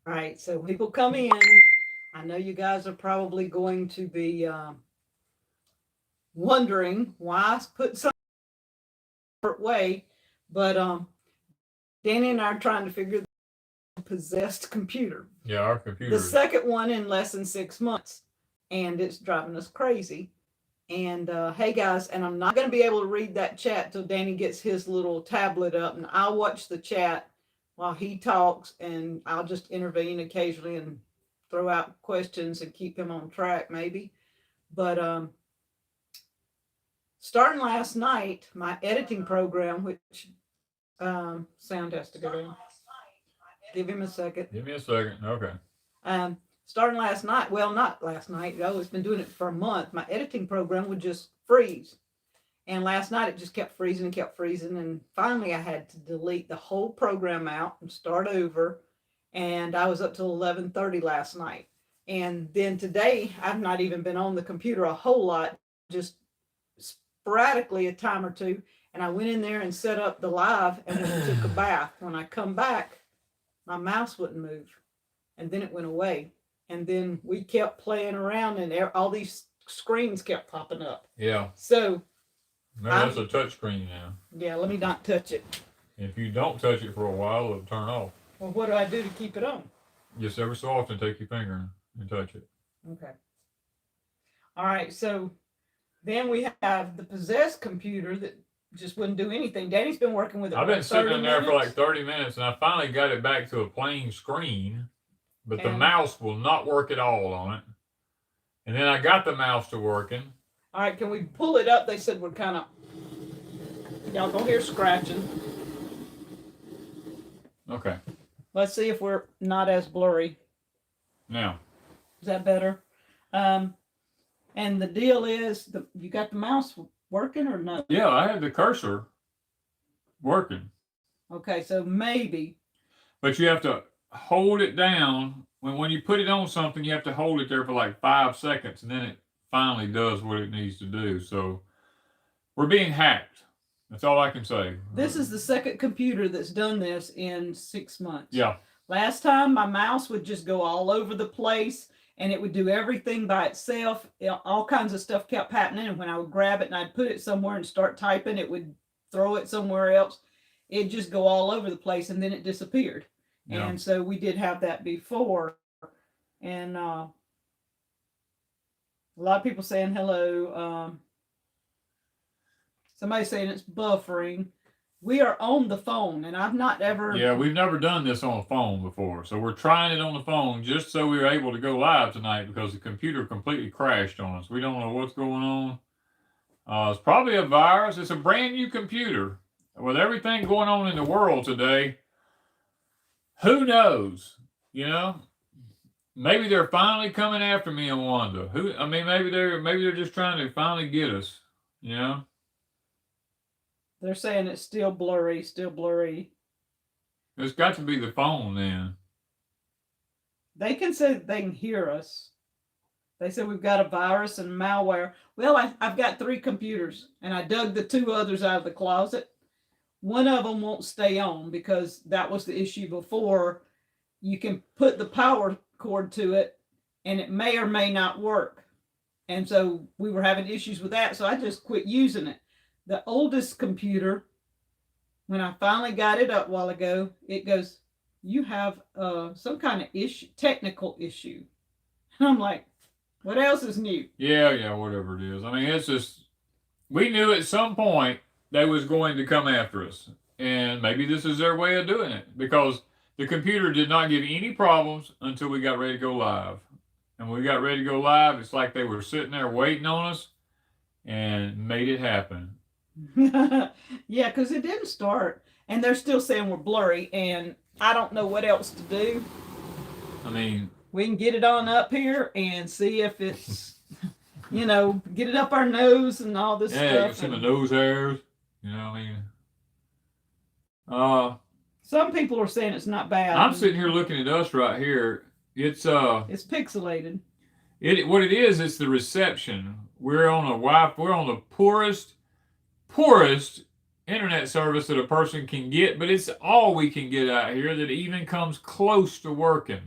Right. So people come in. I know you guys are probably going to be wondering why I put some way, but Danny and I are trying to figure the possessed computer. Yeah, our The computer. second one in less than 6 months, and it's driving us crazy. And hey guys, and I'm not going to be able to read that chat till Danny gets his little tablet up, and I'll watch the chat while he talks, and I'll just intervene occasionally and throw out questions and keep him on track, maybe. But starting last night, my editing program, which sound has to go down. Give him a second. Give me a second. Okay. Um, Starting last night, well, not last night, I've always been doing it for a month. My editing program would just freeze. And last night it just kept freezing and kept freezing. And finally I had to delete the whole program out and start over. And I was up till 11:30 last night. And then today I've not even been on the computer a whole lot, just sporadically a time or two. And I went in there and set up the live and then took a bath. When I come back, my mouse wouldn't move. And then it went away. And then we kept playing around and all these screens kept popping up. Yeah. So no, that's a touch screen now. Yeah, let me not touch it. If you don't touch it for a while, it'll turn off. Well, what do I do to keep it on? Just every so often, take your finger and touch it. Okay. All right, so then we have the possessed computer that just wouldn't do anything. Danny's been working with it. I've been sitting in there minutes. for like 30 minutes, and I finally got it back to a plain screen, but the mouse will not work at all on it. And then I got the mouse to working. All right, can we pull it up? They said we're kind of, y'all go hear scratching. Okay. Let's see if we're not as blurry. Now. Is that better? And the deal is, you got the mouse working or not? Yeah, I had the cursor working. Okay, so maybe. But you have to hold it down. When you put it on something, you have to hold it there for like 5 seconds, and then it finally does what it needs to do. So we're being hacked. That's all I can say. This is the second computer that's done this in 6 months. Yeah. Last time my mouse would just go all over the place and it would do everything by itself. All kinds of stuff kept happening. And when I would grab it and I'd put it somewhere and start typing, it would throw it somewhere else. It'd just go all over the place and then it disappeared. Yeah. And so we did have that before. And a lot of people saying hello. Somebody saying it's buffering. We are on the phone, and I've not ever. Yeah, we've never done this on a phone before, so we're trying it on the phone just so we were able to go live tonight because the computer completely crashed on us. We don't know what's going on. It's probably a virus. It's a brand new computer with everything going on in the world today. Who knows? You know, maybe they're finally coming after me and Wanda. Maybe they're just trying to finally get us. You know. They're saying it's still blurry, still blurry. It's got to be the phone then. They can say they can hear us. They said we've got a virus and malware. Well, I've got 3 computers, and I dug the 2 others out of the closet. One of them won't stay on because that was the issue before. You can put the power cord to it, and it may or may not work. And so we were having issues with that, so I just quit using it. The oldest computer, when I finally got it up a while ago, it goes, you have some kind of issue, technical issue. And I'm like, what else is new? Yeah, whatever it is. I mean, it's just, we knew at some point they was going to come after us. And maybe this is their way of doing it because the computer did not give any problems until we got ready to go live. And when we got ready to go live, it's like they were sitting there waiting on us and made it happen. Yeah, because it didn't start, and they're still saying we're blurry, and I don't know what else to do. I mean, we can get it on up here and see if it's, get it up our nose and all this stuff. Yeah, you can see my nose hairs. You know what I mean? Some people are saying it's not bad. I'm sitting here looking at us right here. It's pixelated. What it is, it's the reception. We're on the poorest internet service that a person can get, but it's all we can get out here that even comes close to working.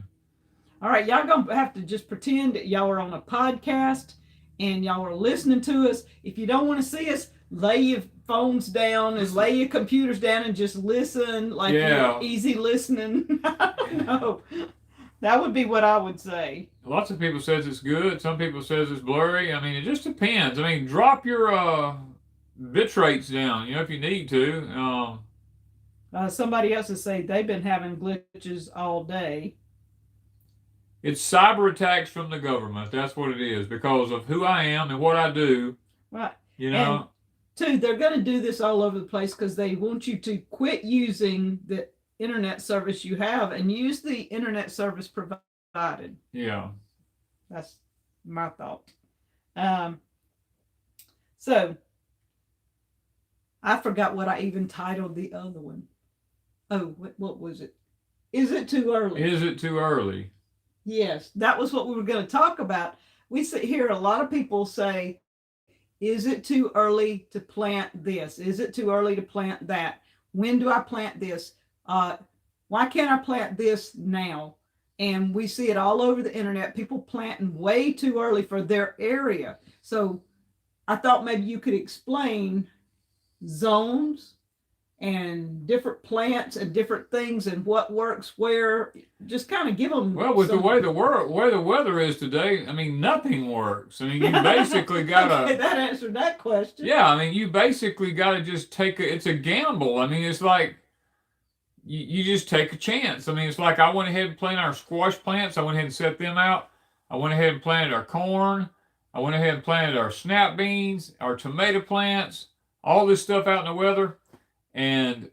All right, y'all gonna have to just pretend that y'all are on a podcast and y'all are listening to us. If you don't want to see us, lay your phones down and lay your computers down and just listen like you're easy listening. I don't know. That would be what I would say. Lots of people says it's good. Some people says it's blurry. I mean, it just depends. I mean, drop your bit rates down, if you need to. Somebody else is saying they've been having glitches all day. It's cyber attacks from the government. That's what it is because of who I am and what I do. Right. And two, they're going to do this all over the place because they want you to quit using the internet service you have and use the internet service provided. Yeah. That's my thought. So I forgot what I even titled the other one. Oh, what was it? Is it too early? Is it too early? Yes, that was what we were going to talk about. We hear a lot of people say, is it too early to plant this? Is it too early to plant that? When do I plant this? Why can't I plant this now? And we see it all over the internet, people planting way too early for their area. So I thought maybe you could explain zones and different plants and different things and what works where. Just kind of give them. Well, with the way the weather is today, I mean, nothing works. I mean, you basically got to. Okay, that answered that question. Yeah, I mean, you basically got to just it's a gamble. I mean, it's like you just take a chance. I mean, it's like I went ahead and planted our squash plants. I went ahead and set them out. I went ahead and planted our corn. I went ahead and planted our snap beans, our tomato plants, all this stuff out in the weather. And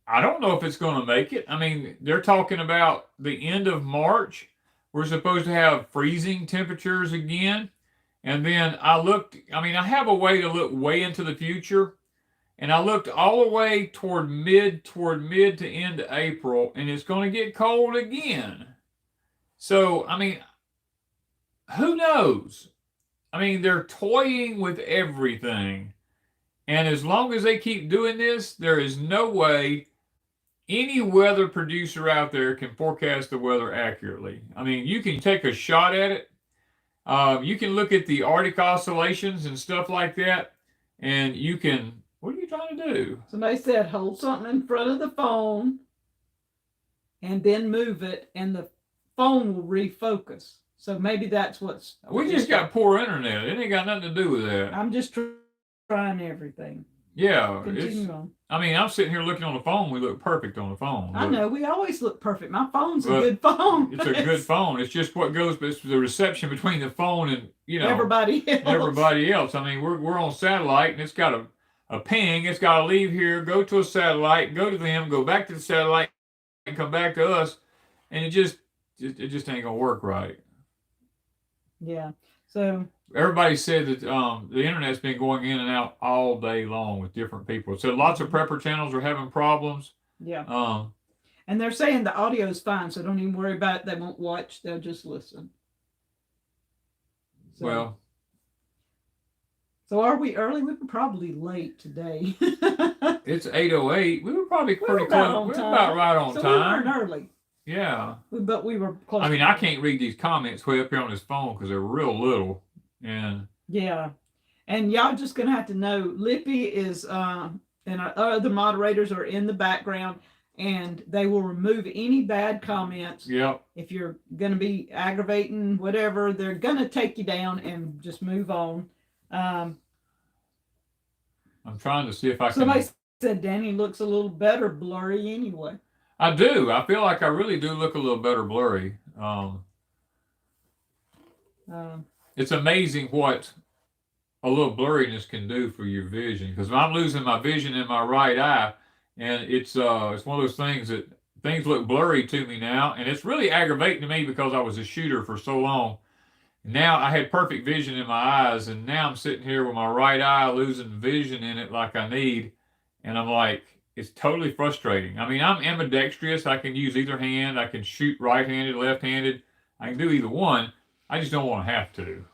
I don't know if it's going to make it. I mean, they're talking about the end of March. We're supposed to have freezing temperatures again. And then I have a way to look way into the future. And I looked all the way toward mid to end of April, and it's going to get cold again. So, I mean, who knows? I mean, they're toying with everything. And as long as they keep doing this, there is no way any weather producer out there can forecast the weather accurately. I mean, you can take a shot at it. You can look at the Arctic oscillations and stuff like that, and you can. What are you trying to do? Somebody said hold something in front of the phone and then move it, and the phone will refocus. So maybe that's what's. We just got poor internet. It ain't got nothing to do with that. I'm just trying everything. Yeah. Continue on. I mean, I'm sitting here looking on the phone. We look perfect on the phone. I know. We always look perfect. My phone's a good phone. It's a good phone. It's just what goes, it's the reception between the phone and, everybody else. I mean, we're on satellite, and it's got a ping. It's got to leave here, go to a satellite, go to them, go back to the satellite, and come back to us. And it just ain't gonna work right. Yeah. So everybody said that the internet's been going in and out all day long with different people. So lots of prepper channels are having problems. Yeah. And they're saying the audio is fine, so don't even worry about it. They won't watch; they'll just listen. So, So are we early? We were probably late today. It's 8:08. We were probably pretty close. We're about right on time. We weren't early. Yeah. But we were close. I mean, I can't read these comments way up here on this phone because they're real little. And yeah. And y'all just going to have to know, Lippy is, and our other moderators are in the background, and they will remove any bad comments. Yep. If you're going to be aggravating, whatever, they're going to take you down and just move on. I'm trying to see if I can. Somebody said Danny looks a little better blurry anyway. I do. I feel like I really do look a little better blurry. It's amazing what a little blurriness can do for your vision. Because I'm losing my vision in my right eye, and it's one of those things that things look blurry to me now, and it's really aggravating to me because I was a shooter for so long. Now I had perfect vision in my eyes, and now I'm sitting here with my right eye losing vision in it like I need, and I'm like, it's totally frustrating. I mean, I'm ambidextrous. I can use either hand. I can shoot right-handed, left-handed. I can do either one. I just don't want to have to.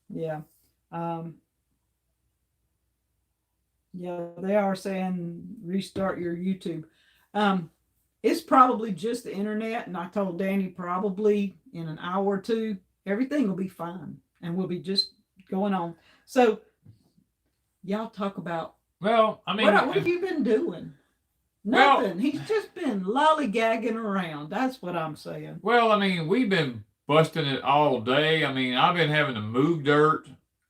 Yeah. Yeah, they are saying restart your YouTube. It's probably just the internet, and I told Danny probably in an hour or two, everything will be fine, and we'll be just going on. So, y'all talk about Well, I mean, what have you been doing? well, Nothing. He's just been lollygagging around. That's what I'm saying. well, I mean, we've been busting it all day. I mean, I've been having to move dirt.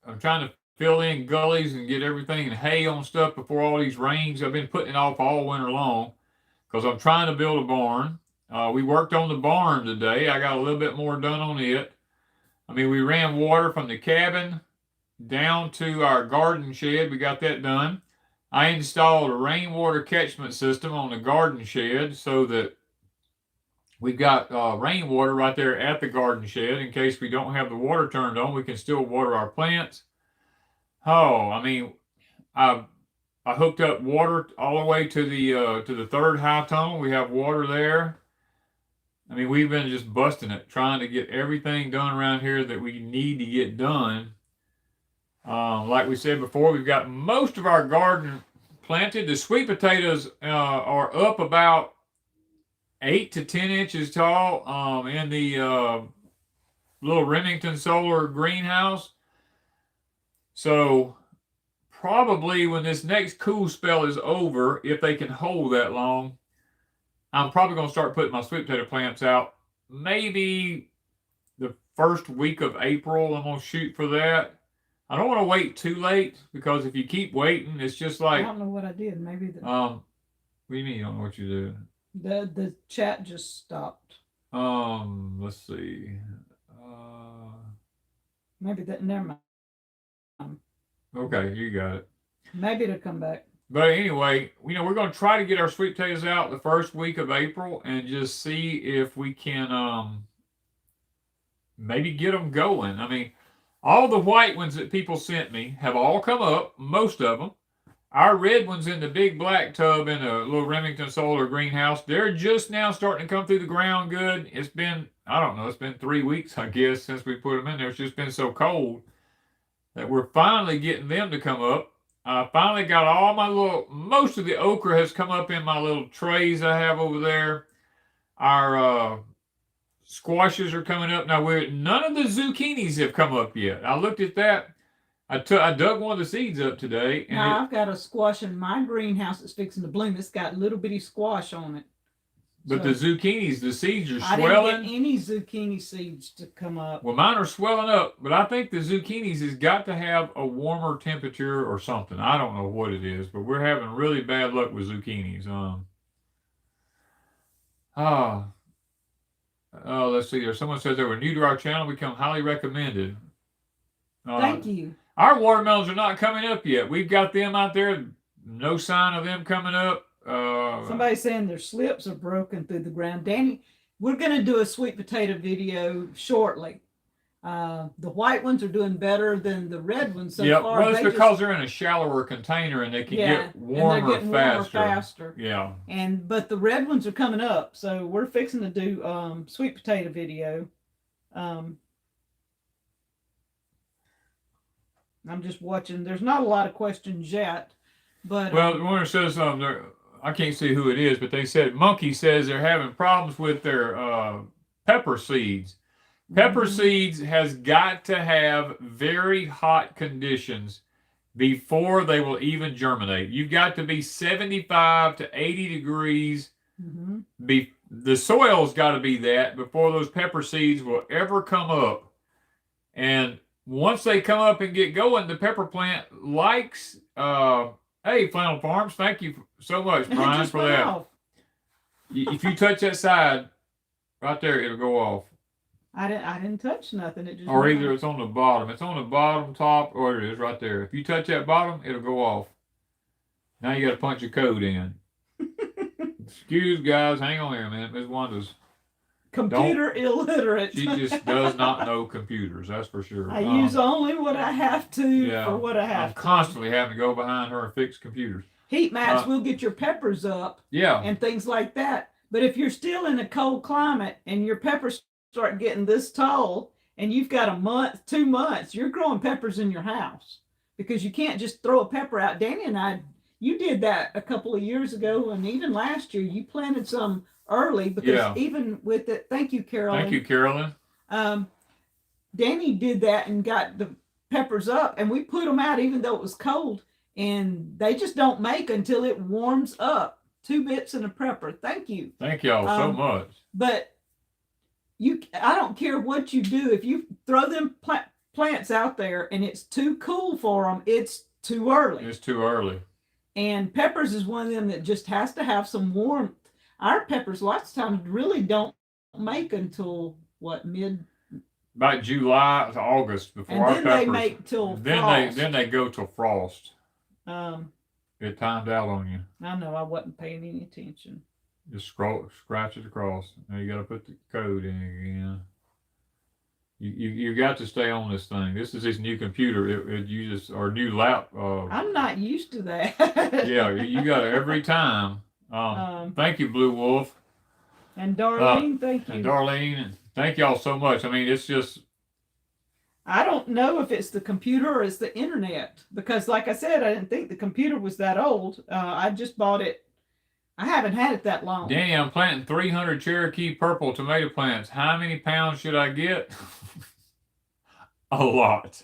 I'm trying to fill in gullies and get everything and hay on stuff before all these rains. I've been putting it off all winter long because I'm trying to build a barn. We worked on the barn today. I got a little bit more done on it. I mean, we ran water from the cabin down to our garden shed. We got that done. I installed a rainwater catchment system on the garden shed so that we've got rainwater right there at the garden shed in case we don't have the water turned on. We can still water our plants. Oh, I mean, I hooked up water all the way to the third high tunnel. We have water there. I mean, we've been just busting it, trying to get everything done around here that we need to get done. Like we said before, we've got most of our garden planted. The sweet potatoes are up about 8 to 10 inches tall in the little Remington solar greenhouse. So probably when this next cool spell is over, if they can hold that long, I'm probably going to start putting my sweet potato plants out. Maybe the first week of April, I'm going to shoot for that. I don't want to wait too late because if you keep waiting, it's just like I don't know what I did. Maybe the what do you mean you don't know what you did? the chat just stopped. Let's see. Maybe that. Never mind. Okay, you got it. Maybe it'll come back. But anyway, we're going to try to get our sweet potatoes out the first week of April and just see if we can maybe get them going. I mean, all the white ones that people sent me have all come up, most of them. Our red ones in the big black tub in a little Remington solar greenhouse, they're just now starting to come through the ground good. It's been, I don't know, it's been 3 weeks, I guess, since we put them in there. It's just been so cold that we're finally getting them to come up. I finally got all my most of the okra has come up in my little trays I have over there. Our squashes are coming up. Now, none of the zucchinis have come up yet. I looked at that. I dug one of the seeds up today. And now, I've got a squash in my greenhouse that's fixing to bloom. It's got little bitty squash on it. But so, the zucchinis, the seeds are swelling. I didn't get any zucchini seeds to come up. Well, mine are swelling up, but I think the zucchinis has got to have a warmer temperature or something. I don't know what it is, but we're having really bad luck with zucchinis. Let's see here. Someone says they were new to our channel. Become highly recommended. Thank you. Our watermelons are not coming up yet. We've got them out there. No sign of them coming up. Somebody's saying their slips are broken through the ground. Danny, we're going to do a sweet potato video shortly. The white ones are doing better than the red ones so far. Well, it's because they're in a shallower container and they can get warmer faster. Yeah. But the red ones are coming up, so we're fixing to do sweet potato video. I'm just watching. There's not a lot of questions yet, but well, one says I can't see who it is, but they said Monkey says they're having problems with their pepper seeds. Pepper seeds has got to have very hot conditions before they will even germinate. You've got to be 75 to 80 degrees. The soil's got to be that before those pepper seeds will ever come up. And once they come up and get going, the pepper plant likes, hey, Flannel Farms, thank you so much, Brian, for that. If you touch that side, right there, it'll go off. I didn't touch nothing. It just or either it's on the bottom. It's on the bottom, top, or it is right there. If you touch that bottom, it'll go off. Now you got to punch a code in. Excuse, guys. Hang on here a minute. Ms. Wanda's computer illiterate. She just does not know computers. That's for sure. I use only what I have to for what I have. I'm constantly having to go behind her and fix computers. Heat mats will get your peppers up. Yeah. And things like that. But if you're still in a cold climate and your peppers start getting this tall and you've got a month, 2 months, you're growing peppers in your house because you can't just throw a pepper out. Danny and I you did that a couple of years ago, and even last year you planted some early because even with it, thank you, Carolyn. Thank you, Carolyn. Danny did that and got the peppers up, and we put them out even though it was cold, and they just don't make until it warms up. 2 bits and a pepper. Thank you. Thank y'all so much. But I don't care what you do. If you throw them plants out there and it's too cool for them, it's too early. It's too early. And peppers is one of them that just has to have some warmth. Our peppers lots of times really don't make until what, about July to August before and our then peppers. They make till then frost. they go till frost. It timed out on you. I know, I wasn't paying any attention. Just scratch it across. Now you got to put the code in again. You got to stay on this thing. This is this new computer. It uses our new lap. I'm not used to that. Yeah, you got it every time. Thank you, Blue Wolf. And Darlene, thank you. And Darlene, thank y'all so much. I mean, it's just. I don't know if it's the computer or it's the internet, because like I said, I didn't think the computer was that old. I just bought it. I haven't had it that long. Danny, I'm planting 300 Cherokee purple tomato plants. How many pounds should I get? A lot.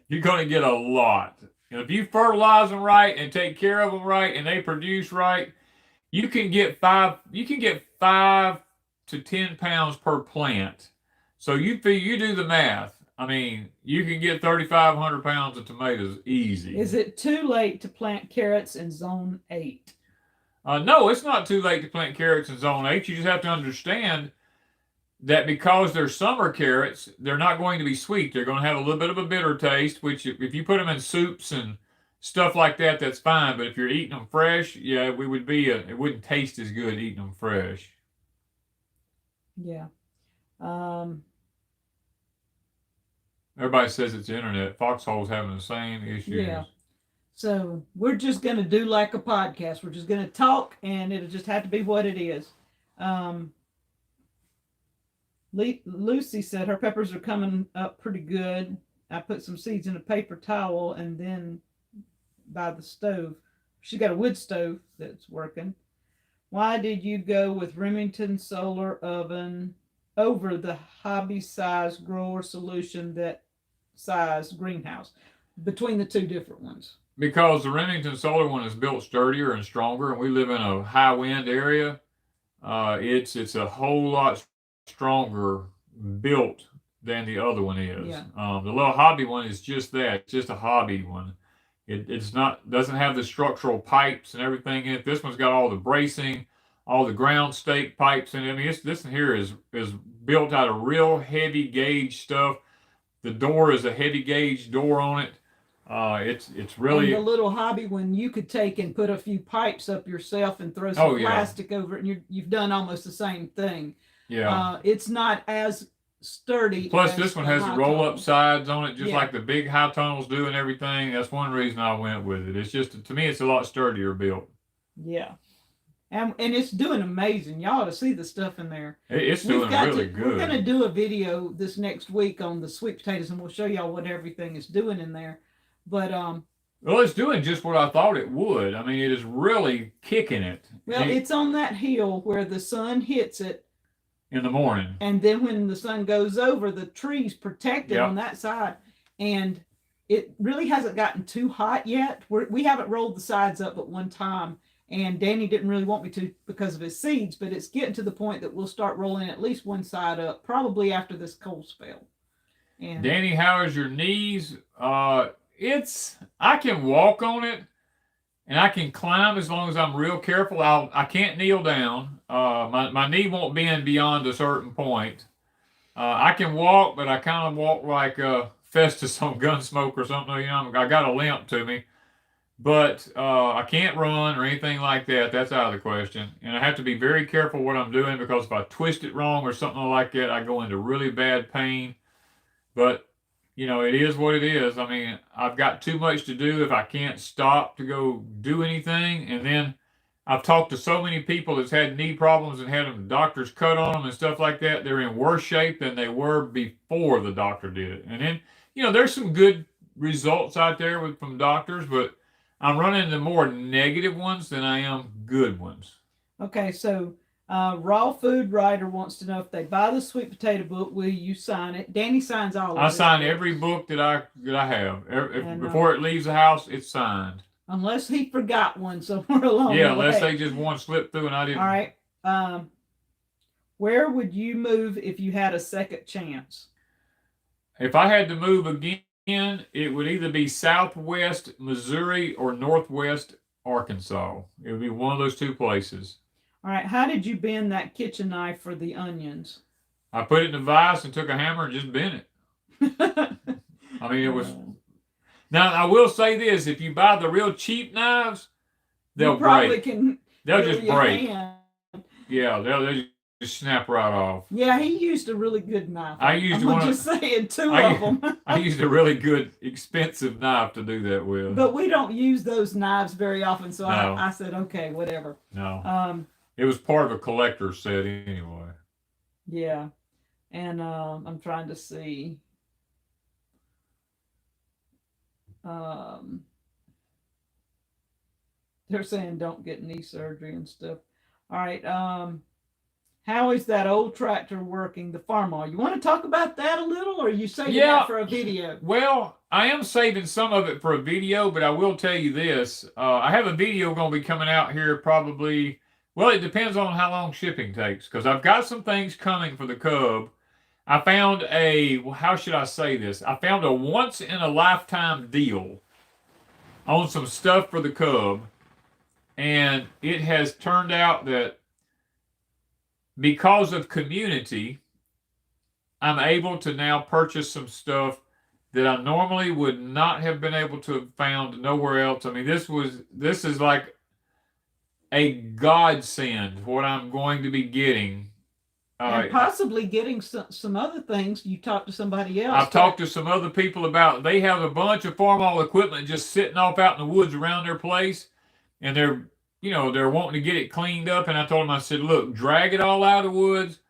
You're going to get a lot. And if you fertilize them right and take care of them right and they produce right, you can get 5 to 10 pounds per plant. So you do the math. I mean, you can get 3,500 pounds of tomatoes easy. Is it too late to plant carrots in zone 8? No, it's not too late to plant carrots in zone 8. You just have to understand that because they're summer carrots, they're not going to be sweet. They're going to have a little bit of a bitter taste, which if you put them in soups and stuff like that, that's fine. But if you're eating them fresh, yeah, it wouldn't taste as good eating them fresh. Yeah. Everybody says it's the internet. Foxhole's having the same issues. Yeah. So we're just going to do like a podcast. We're just going to talk, and it'll just have to be what it is. Lucy said her peppers are coming up pretty good. I put some seeds in a paper towel and then by the stove. She got a wood stove that's working. Why did you go with Remington solar oven over the hobby size grower solution that size greenhouse? Between the 2 different ones. Because the Remington solar one is built sturdier and stronger, and we live in a high wind area. It's a whole lot stronger built than the other one is. Yeah. The little hobby one is just that. It's just a hobby one. Doesn't have the structural pipes and everything in it. This one's got all the bracing, all the ground stake pipes, and I mean this one here is built out of real heavy gauge stuff. The door is a heavy gauge door on it. It's really and the little hobby one you could take and put a few pipes up yourself and throw some plastic over it, and you've done almost the same thing. Yeah. It's not as sturdy. Plus, this one has the roll-up sides on it, just Yeah. like the big high tunnels do and everything. That's one reason I went with it. It's just, to me, it's a lot sturdier built. Yeah. And it's doing amazing. Y'all ought to see the stuff in there. It's doing really good. We're going to do a video this next week on the sweet potatoes, and we'll show y'all what everything is doing in there. But well, it's doing just what I thought it would. I mean, it is really kicking it. Well, it's on that hill where the sun hits it in the morning, and then when the sun goes over, the trees protect it on that side, and it really hasn't gotten too hot yet. We haven't rolled the sides up but one time, and Danny didn't really want me to because of his seeds, but it's getting to the point that we'll start rolling at least one side up, probably after this cold spell. And Danny, how is your knees? I can walk on it and I can climb as long as I'm real careful. I can't kneel down. My knee won't bend beyond a certain point. I can walk, but I kind of walk like Festus on Gunsmoke or something. You know, I got a limp to me, but I can't run or anything like that. That's out of the question. And I have to be very careful what I'm doing, because if I twist it wrong or something like that, I go into really bad pain. But you know, it is what it is. I mean, I've got too much to do if I can't stop to go do anything. And then I've talked to so many people that's had knee problems and had them doctors cut on them and stuff like that. They're in worse shape than they were before the doctor did it. And then, you know, there's some good results out there from doctors, but I'm running the more negative ones than I am good ones. Okay, so Raw Food Writer wants to know if they buy the sweet potato book, will you sign it? Danny signs all of I his sign books. every book that I have. And, Before it leaves the house, it's signed. Unless he forgot one somewhere along Yeah, the way. unless they just one slipped through and I didn't. All right. Where would you move if you had a second chance? If I had to move again, it would either be Southwest Missouri or Northwest Arkansas. It would be one of those two places. All right. How did you bend that kitchen knife for the onions? I put it in a vise and took a hammer and just bent it. I mean, it was. Now I will say this: if you buy the real cheap knives, they'll break. They'll just break. Yeah, they'll just snap right off. Yeah, he used a really good knife. I'm just saying two of them. I used a really good, expensive knife to do that with. But we don't use those knives very often, so no. I said, okay, whatever. No. It was part of a collector's set anyway. Yeah. And I'm trying to see. They're saying don't get knee surgery and stuff. All right. How is that old tractor working, the Farmall? You want to talk about that a little, or are you saving that for a video? Well, I am saving some of it for a video, but I will tell you this. I have a video going to be coming out here probably, well, it depends on how long shipping takes, because I've got some things coming for the Cub. I found how should I say this? I found a once-in-a-lifetime deal on some stuff for the Cub, and it has turned out that because of community, I'm able to now purchase some stuff that I normally would not have been able to have found nowhere else. I mean, this is like a godsend, what I'm going to be getting. And possibly getting some other things. You talked to somebody else. I've talked to some other people about, they have a bunch of Farmall equipment just sitting off out in the woods around their place, and they're wanting to get it cleaned up. And I told them, I said, look, drag it all out of the woods,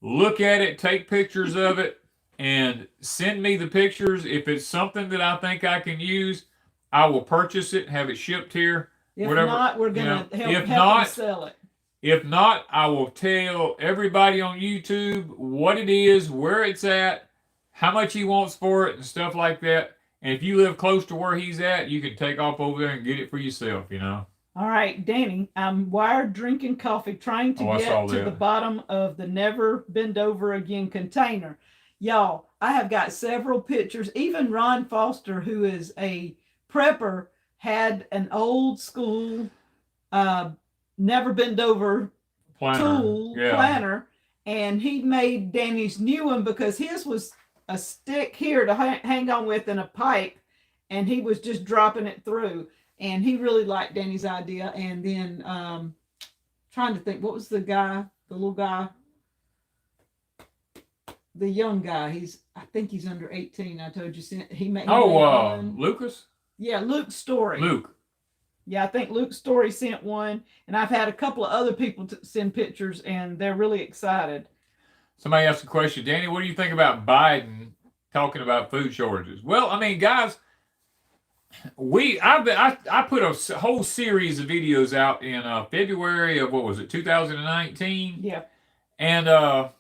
look at it, take pictures of it, and send me the pictures. If it's something that I think I can use, I will purchase it, have it shipped here. If not, we're going to help them sell it. If not, I will tell everybody on YouTube what it is, where it's at, how much he wants for it, and stuff like that. And if you live close to where he's at, you can take off over there and get it for yourself, All right, Danny, I'm wired drinking coffee, trying to get to the bottom of the never bend over again container. Y'all, I have got several pictures. Even Ron Foster, who is a prepper, had an old school never bend over planner, and he made Danny's new one because his was a stick here to hang on with and a pipe, and he was just dropping it through. And he really liked Danny's idea. And then trying to think, what was the little guy, the young guy? I think he's under 18. I told you he made. Lucas. Yeah, Luke Story. Luke. Yeah, I think Luke Story sent one, and I've had a couple of other people send pictures, and they're really excited. Somebody asked a question, Danny, what do you think about Biden talking about food shortages? Well, I mean, guys, I put a whole series of videos out in February of 2019. Yeah. And I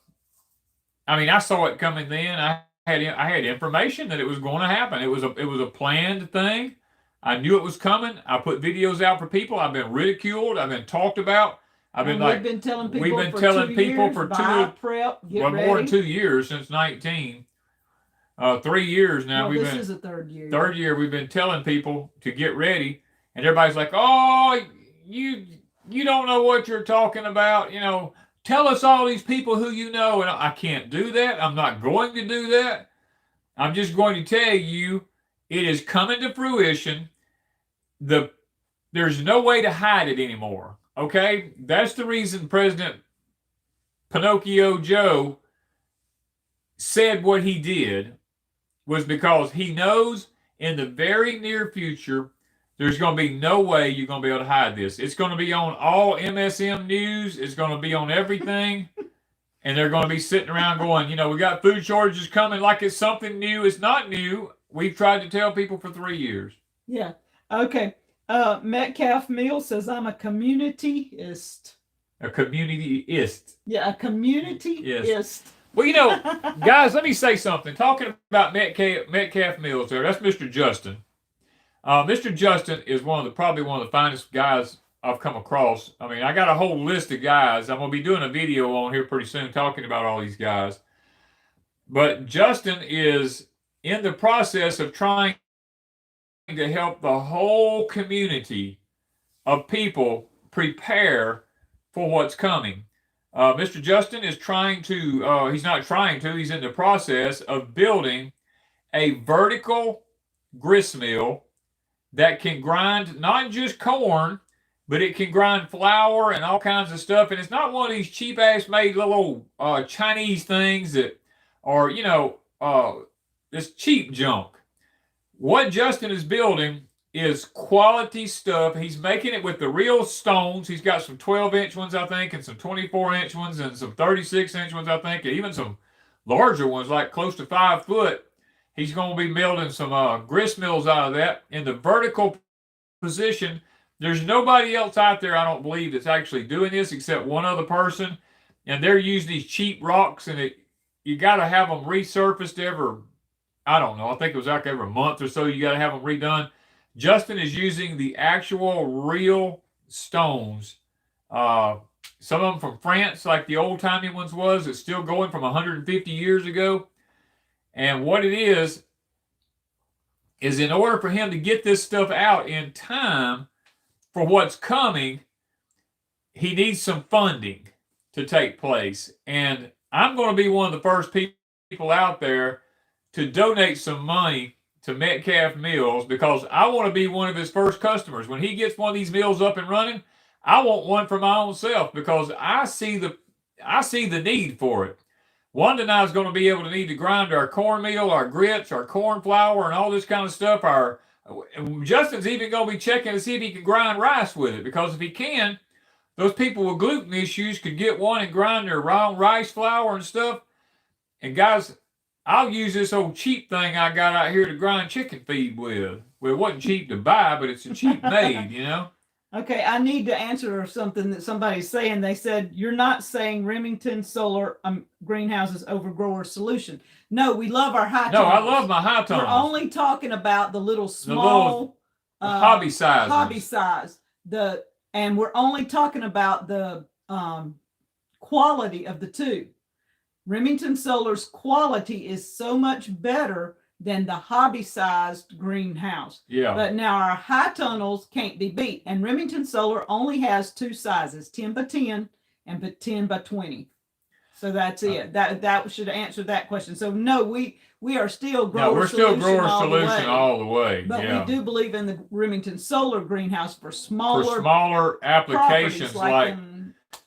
mean, I saw it coming then. I had information that it was going to happen. It was a planned thing. I knew it was coming. I put videos out for people. I've been ridiculed. I've been talked about. We've been telling people for more than 2 years, since 19. 3 years now. This is a third year. Third year we've been telling people to get ready, and everybody's like, "Oh, you don't know what you're talking about. Tell us all these people who you know." And I can't do that. I'm not going to do that. I'm just going to tell you, it is coming to fruition. There's no way to hide it anymore. Okay, that's the reason President Pinocchio Joe said what he did, was because he knows in the very near future there's going to be no way you're going to be able to hide this. It's going to be on all MSM news. It's going to be on everything. And they're going to be sitting around going, we got food shortages coming like it's something new. It's not new. We've tried to tell people for 3 years. Yeah. Okay. Metcalf Mill says I'm a communityist. A communityist. Yeah, a communityist. Well, you know, guys, let me say something. Talking about Metcalf Mills there, that's Mr. Justin. Mr. Justin is probably one of the finest guys I've come across. I mean, I got a whole list of guys. I'm going to be doing a video on here pretty soon talking about all these guys. But Justin is in the process of trying to help the whole community of people prepare for what's coming. Mr. Justin is he's in the process of building a vertical grist mill that can grind not just corn, but it can grind flour and all kinds of stuff. And it's not one of these cheap ass made little Chinese things that are, this cheap junk. What Justin is building is quality stuff. He's making it with the real stones. He's got some 12-inch ones, I think, and some 24-inch ones, and some 36-inch ones, I think, and even some larger ones, like close to 5 foot. He's going to be building some grist mills out of that in the vertical position. There's nobody else out there, I don't believe, that's actually doing this except one other person, and they're using these cheap rocks, and you got to have them resurfaced every month or so. You got to have them redone. Justin is using the actual real stones. Some of them from France, like the old-timey ones was. It's still going from 150 years ago. And what it is in order for him to get this stuff out in time for what's coming, he needs some funding to take place. And I'm going to be one of the first people out there to donate some money to Metcalf Mills, because I want to be one of his first customers. When he gets one of these mills up and running, I want one for my own self, because I see the need for it. Wanda and I is going to be able to need to grind our cornmeal, our grits, our corn flour, and all this kind of stuff. Justin's even going to be checking to see if he can grind rice with it, because if he can, those people with gluten issues could get one and grind their raw rice flour and stuff. And guys, I'll use this old cheap thing I got out here to grind chicken feed with. Well, it wasn't cheap to buy, but it's a cheap made, Okay, I need to answer something that somebody's saying. They said, you're not saying Remington solar greenhouses over grower solution. No, we love our high tones. No, I love my high tones. We're only talking about the little small hobby size. Hobby size. And we're only talking about the quality of the two. Remington Solar's quality is so much better than the hobby-sized greenhouse. Yeah. But now our high tunnels can't be beat. And Remington Solar only has two sizes, 10 by 10 and 10 by 20. So that's it. That should answer that question. So no, we are still grower solution. We're still grower solution all the way. But we do believe in the Remington Solar greenhouse for smaller applications like in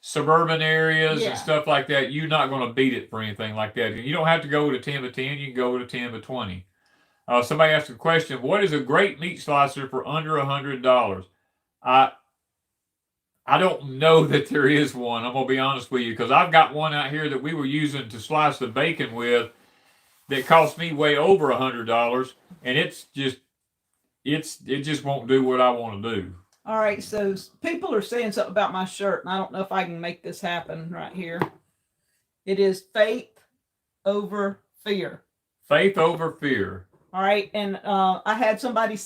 suburban areas and stuff like that. You're not going to beat it for anything like that. You don't have to go to 10 by 10. You can go to 10 by 20. Somebody asked a question: what is a great meat slicer for under $100? I don't know that there is one. I'm going to be honest with you, because I've got one out here that we were using to slice the bacon with that cost me way over $100, and it just won't do what I want to do. All right, so people are saying something about my shirt, and I don't know if I can make this happen right here. It is faith over fear. Faith over fear. All right, and I had somebody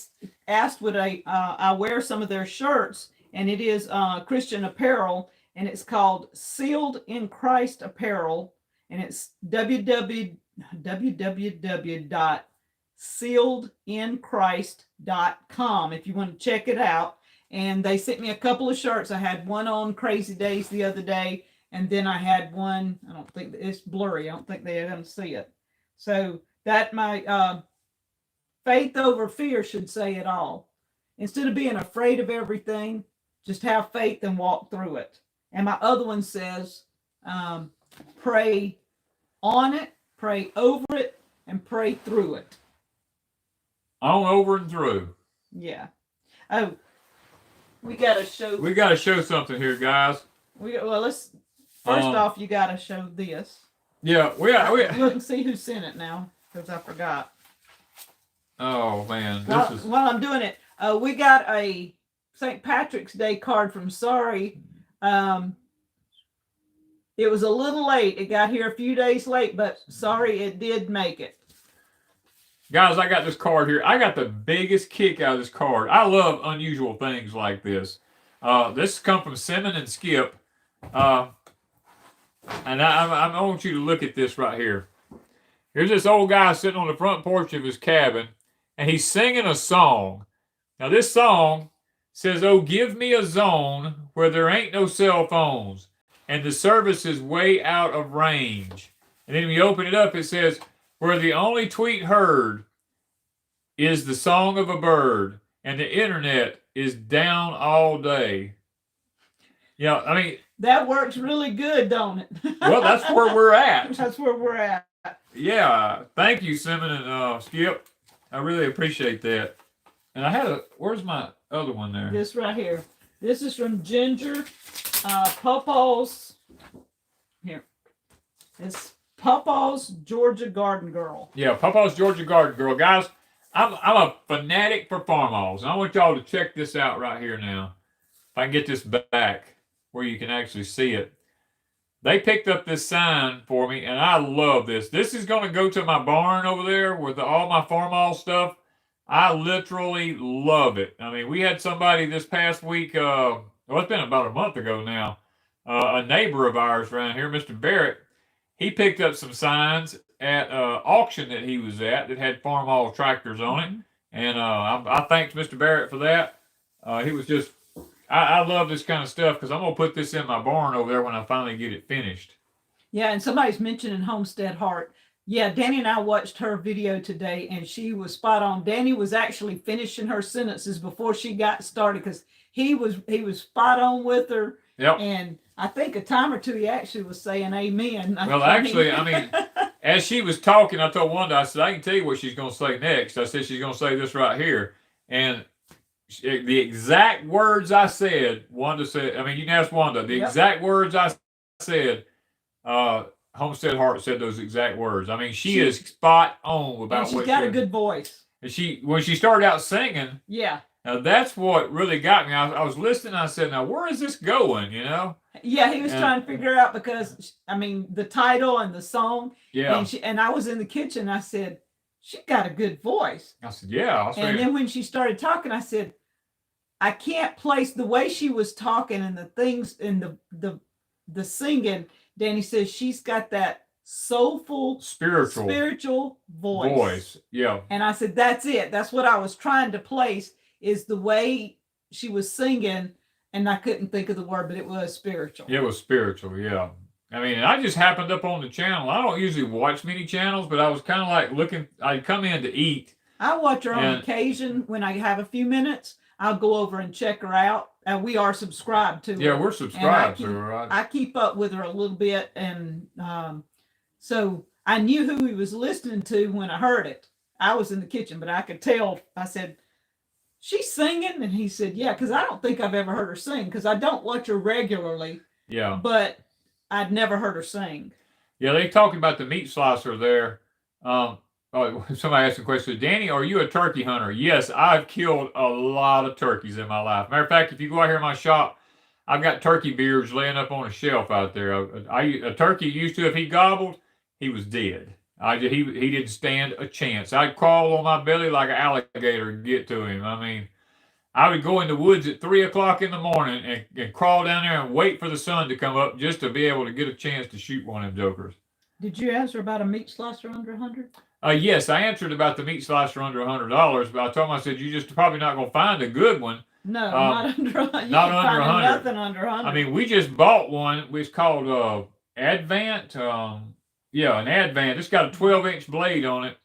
asked would I wear some of their shirts, and it is Christian apparel, and it's called Sealed in Christ Apparel, and it's www.sealedinchrist.com if you want to check it out. And they sent me a couple of shirts. I had one on Crazy Days the other day, and then I had one, I don't think it's blurry. I don't think they're going to see it. So that my faith over fear should say it all. Instead of being afraid of everything, just have faith and walk through it. And my other one says, pray on it, pray over it, and pray through it. On, over, and through. Yeah. Oh, we gotta show something here, guys. Let's first off, you gotta show this. Yeah, look and see who sent it now, because I forgot. Oh man, While I'm doing it, we got a St. Patrick's Day card from Sorry. It was a little late. It got here a few days late, but sorry, it did make it. Guys, I got this card here. I got the biggest kick out of this card. I love unusual things like this. This come from Simon and Skip. And I want you to look at this right here. Here's this old guy sitting on the front porch of his cabin, and he's singing a song. Now, this song says, "Oh, give me a zone where there ain't no cell phones, and the service is way out of range." And then when you open it up, it says, "Where the only tweet heard is the song of a bird, and the internet is down all day." Yeah, I mean, that works really good, don't it? Well, that's where we're at. That's where we're at. Yeah, thank you, Simon and Skip. I really appreciate that. And I had where's my other one there? This right here. This is from Ginger. Pawpaw's. Here. It's Pawpaw's Georgia Garden Girl. Yeah, Pawpaw's Georgia Garden Girl. Guys, I'm a fanatic for farmalls. And I want y'all to check this out right here now. If I can get this back where you can actually see it. They picked up this sign for me, and I love this. This is going to go to my barn over there with all my farmall stuff. I literally love it. I mean, we had somebody this past week, well, it's been about a month ago now, a neighbor of ours around here, Mr. Barrett, he picked up some signs at an auction that he was at that had farmall tractors on it. And I thanked Mr. Barrett for that. He was just, I love this kind of stuff because I'm going to put this in my barn over there when I finally get it finished. Yeah, and somebody's mentioning Homestead Heart. Yeah, Danny and I watched her video today, and she was spot on. Danny was actually finishing her sentences before she got started because he was spot on with her. Yep. And I think a time or two he actually was saying amen. Well, actually, I mean, as she was talking, I told Wanda, I said, I can tell you what she's going to say next. I said, she's going to say this right here. And the exact words I said, Wanda said, I mean, you can ask Wanda, the exact words I said, Homestead Heart said those exact words. I mean, she is spot on about what she's got a good voice. And when she started out singing, yeah. Now that's what really got me. I was listening. I said, "Now where is this going?" You know? Yeah, he was trying to figure out because I mean the title and the song. Yeah. And I was in the kitchen. I said, "She got a good voice." I said, "Yeah." And then when she started talking, I said, "I can't place the way she was talking and the things and the singing." Danny says she's got that soulful, spiritual voice. Yeah. And I said, "That's it. That's what I was trying to place." Is the way she was singing, and I couldn't think of the word, but it was spiritual. It was spiritual, yeah. I mean, I just happened up on the channel. I don't usually watch many channels, but I was kind of like looking, I'd come in to eat. I watch her on occasion when I have a few minutes. I'll go over and check her out. And we are subscribed to her. Yeah, we're subscribed to her, right? I keep up with her a little bit, and so I knew who he was listening to when I heard it. I was in the kitchen, but I could tell. I said, "She's singing?" And he said, "Yeah," because I don't think I've ever heard her sing because I don't watch her regularly. Yeah. But I'd never heard her sing. Yeah, they talking about the meat slicer there. Somebody asked a question. Danny, are you a turkey hunter? Yes, I've killed a lot of turkeys in my life. Matter of fact, if you go out here in my shop, I've got turkey beards laying up on a shelf out there. A turkey used to, if he gobbled, he was dead. He didn't stand a chance. I'd crawl on my belly like an alligator and get to him. I mean, I would go in the woods at 3 o'clock in the morning and crawl down there and wait for the sun to come up just to be able to get a chance to shoot one of them jokers. Did you answer about a meat slicer under 100? Yes, I answered about the meat slicer under $100, but I told him, I said, you're just probably not going to find a good one. No, not under 100. Not under 100. Nothing under 100. I mean, we just bought one. It's called Advant. Yeah, an Advant. It's got a 12-inch blade on it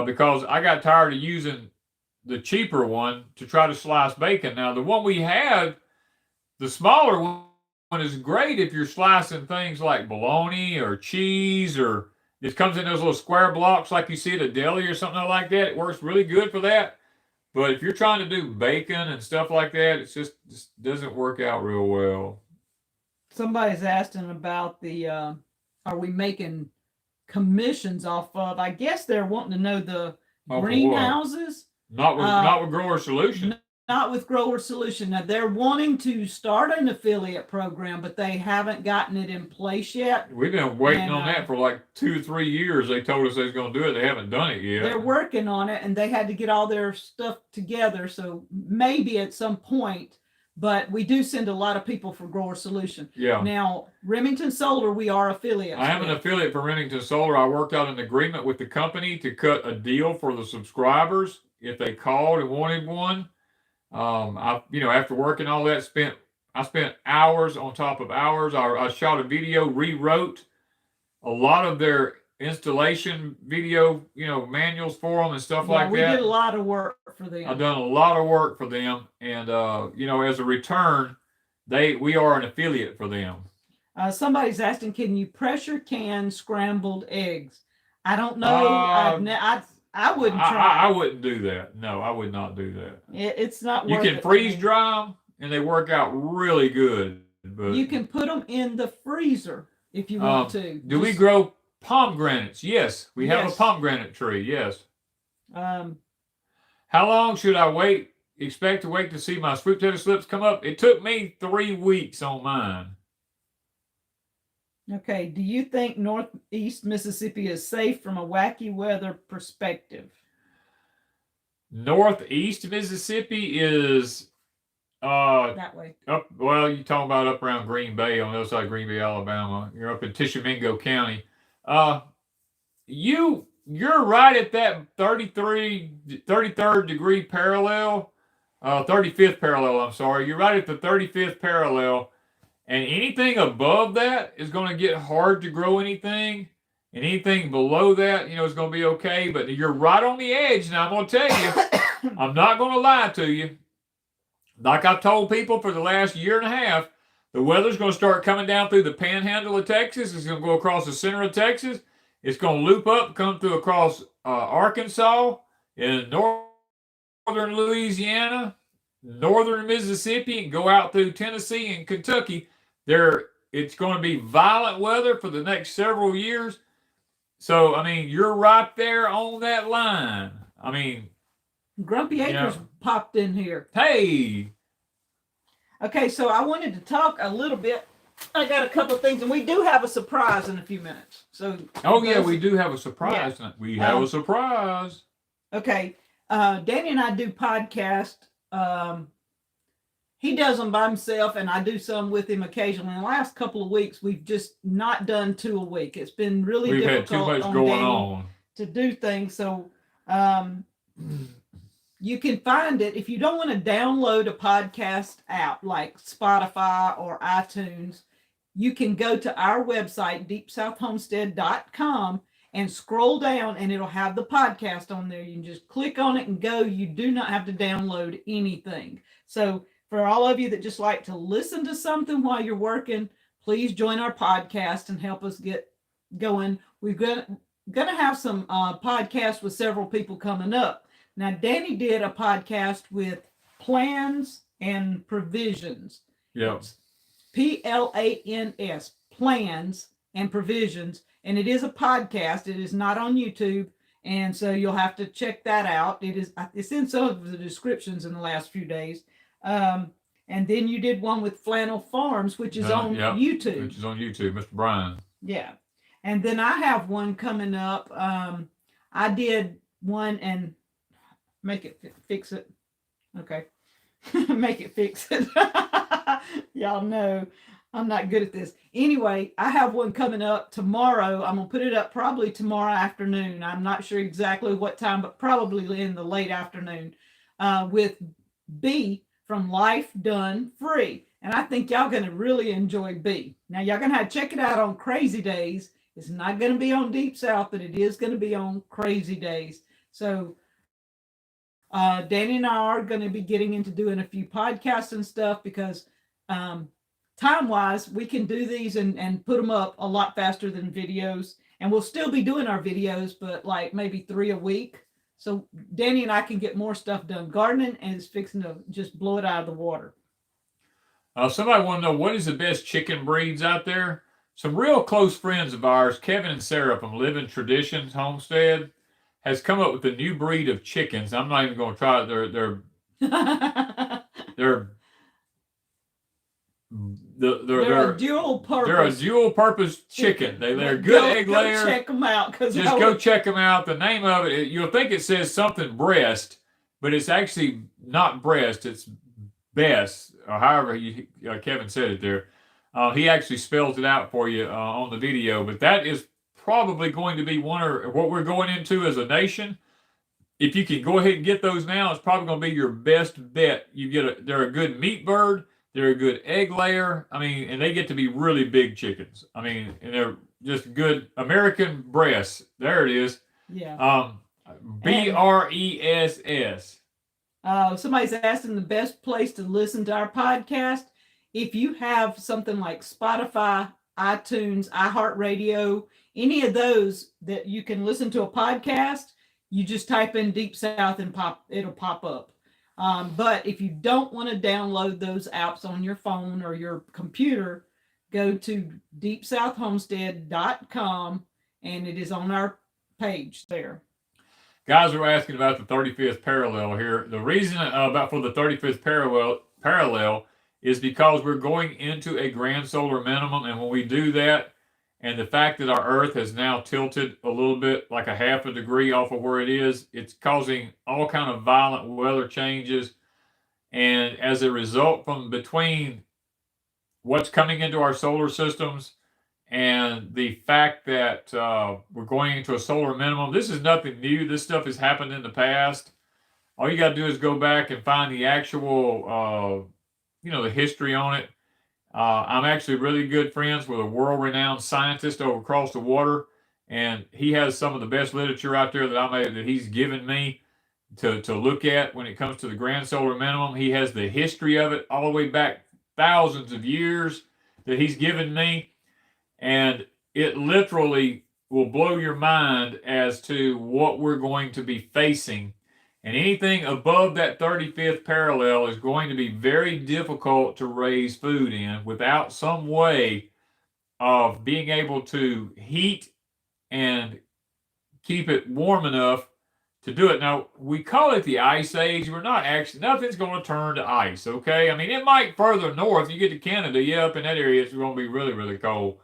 because I got tired of using the cheaper one to try to slice bacon. Now, the one we have, the smaller one is great if you're slicing things like bologna or cheese, or it comes in those little square blocks like you see at a deli or something like that. It works really good for that. But if you're trying to do bacon and stuff like that, it just doesn't work out real well. Somebody's asking about the, are we making commissions off of, I guess they're wanting to know the greenhouses. Not with Grower Solution. not with Grower Solution. Now they're wanting to start an affiliate program, but they haven't gotten it in place yet. We've been waiting on that for like 2 or 3 years. They told us they was going to do it. They haven't done it yet. They're working on it, and they had to get all their stuff together. So maybe at some point, but we do send a lot of people for Grower Solution. Yeah. Now, Remington Solar, we are affiliates. I am an affiliate for Remington Solar. I worked out an agreement with the company to cut a deal for the subscribers if they called and wanted one. After working all that, I spent hours on top of hours. I shot a video, rewrote a lot of their installation video, manuals for them and stuff like that. We did a lot of work for them. I've done a lot of work for them, and as a return, we are an affiliate for them. Somebody's asking, can you pressure can scrambled eggs? I don't know. I wouldn't try. I wouldn't do that. No, I would not do that. It's not You worth it. can freeze dry them, and they work out really good. But you can put them in the freezer if you want to. Do we grow pomegranates? Yes, we have a pomegranate tree. Yes. How long should I expect to wait to see my sweet potato slips come up? It took me 3 weeks on mine. Okay. Do you think Northeast Mississippi is safe from a wacky weather perspective? Northeast Mississippi is that way. Well, you're talking about up around Green Bay on the other side of Green Bay, Alabama. You're up in Tishomingo County. You're right at that 33rd degree parallel, 35th parallel, I'm sorry. You're right at the 35th parallel. And anything above that is going to get hard to grow anything. And anything below that, is going to be okay. But you're right on the edge. Now, I'm going to tell you, I'm not going to lie to you. Like I've told people for the last year and a half, the weather's going to start coming down through the panhandle of Texas. It's going to go across the center of Texas. It's going to loop up, come through across Arkansas, in northern Louisiana, northern Mississippi, and go out through Tennessee and Kentucky. It's going to be violent weather for the next several years. So, you're right there on that line. Grumpy Acres popped in here. Hey! Okay, so I wanted to talk a little bit. I got a couple of things, and we do have a surprise in a few minutes. So. We do have a surprise. Yeah. We have a surprise. Okay, Danny and I do podcast. He does them by himself, and I do some with him occasionally. In the last couple of weeks, we've just not done 2 a week. It's been really difficult had too much going on to do things. So you can find it if you don't want to download a podcast app like Spotify or iTunes. You can go to our website, deepsouthhomestead.com, and scroll down, and it'll have the podcast on there. You can just click on it and go. You do not have to download anything. So for all of you that just like to listen to something while you're working, please join our podcast and help us get going. We're going to have some podcasts with several people coming up. Now, Danny did a podcast with Plans and Provisions. Yeah. PLANS, Plans and Provisions. And it is a podcast. It is not on YouTube. And so you'll have to check that out. It's in some of the descriptions in the last few days. And then you did one with Flannel Farms, which is on YouTube. Which is on YouTube, Mr. Brian. Yeah. And then I have one coming up. I did one and fix it. Okay. Make it fix it. Y'all know I'm not good at this. Anyway, I have one coming up tomorrow. I'm going to put it up probably tomorrow afternoon. I'm not sure exactly what time, but probably in the late afternoon, with B from Life Done Free. And I think y'all going to really enjoy B. Now, y'all going to have to check it out on Crazy Days. It's not going to be on Deep South, but it is going to be on Crazy Days. So Danny and I are going to be getting into doing a few podcasts and stuff because time-wise, we can do these and put them up a lot faster than videos. And we'll still be doing our videos, but like maybe 3 a week. So Danny and I can get more stuff done. Gardening is fixing to just blow it out of the water. Somebody want to know, what is the best chicken breeds out there? Some real close friends of ours, Kevin and Sarah from Living Traditions Homestead, has come up with a new breed of chickens. I'm not even going to try it. They're They're they're a dual purpose. They're a dual purpose chicken. They're good egg layer. Go check them out. Just go check them out. The name of it, you'll think it says something breast, but it's actually not breast. It's best, or however Kevin said it there. He actually spells it out for you on the video. But that is probably going to be what we're going into as a nation. If you can go ahead and get those now, it's probably going to be your best bet. They're a good meat bird. They're a good egg layer. I mean, and they get to be really big chickens. I mean, and they're just good American breasts. There it is. Yeah. BRESS. Somebody's asking the best place to listen to our podcast. If you have something like Spotify, iTunes, iHeartRadio, any of those that you can listen to a podcast, you just type in Deep South and it'll pop up. But if you don't want to download those apps on your phone or your computer, go to deepsouthhomestead.com and it is on our page there. Guys are asking about the 35th parallel here. The reason for the 35th parallel is because we're going into a grand solar minimum, and when we do that, and the fact that our Earth has now tilted a little bit, like a half a degree off of where it is, it's causing all kind of violent weather changes. And as a result, from between what's coming into our solar systems and the fact that we're going into a solar minimum, this is nothing new. This stuff has happened in the past. All you got to do is go back and find the actual, the history on it. I'm actually really good friends with a world-renowned scientist over across the water, and he has some of the best literature out there that he's given me to look at when it comes to the grand solar minimum. He has the history of it all the way back thousands of years that he's given me, and it literally will blow your mind as to what we're going to be facing. And anything above that 35th parallel is going to be very difficult to raise food in without some way of being able to heat and keep it warm enough to do it. Now, we call it the ice age. We're not actually, nothing's going to turn to ice, okay? I mean, it might further north. You get to Canada, up in that area, it's going to be really, really cold.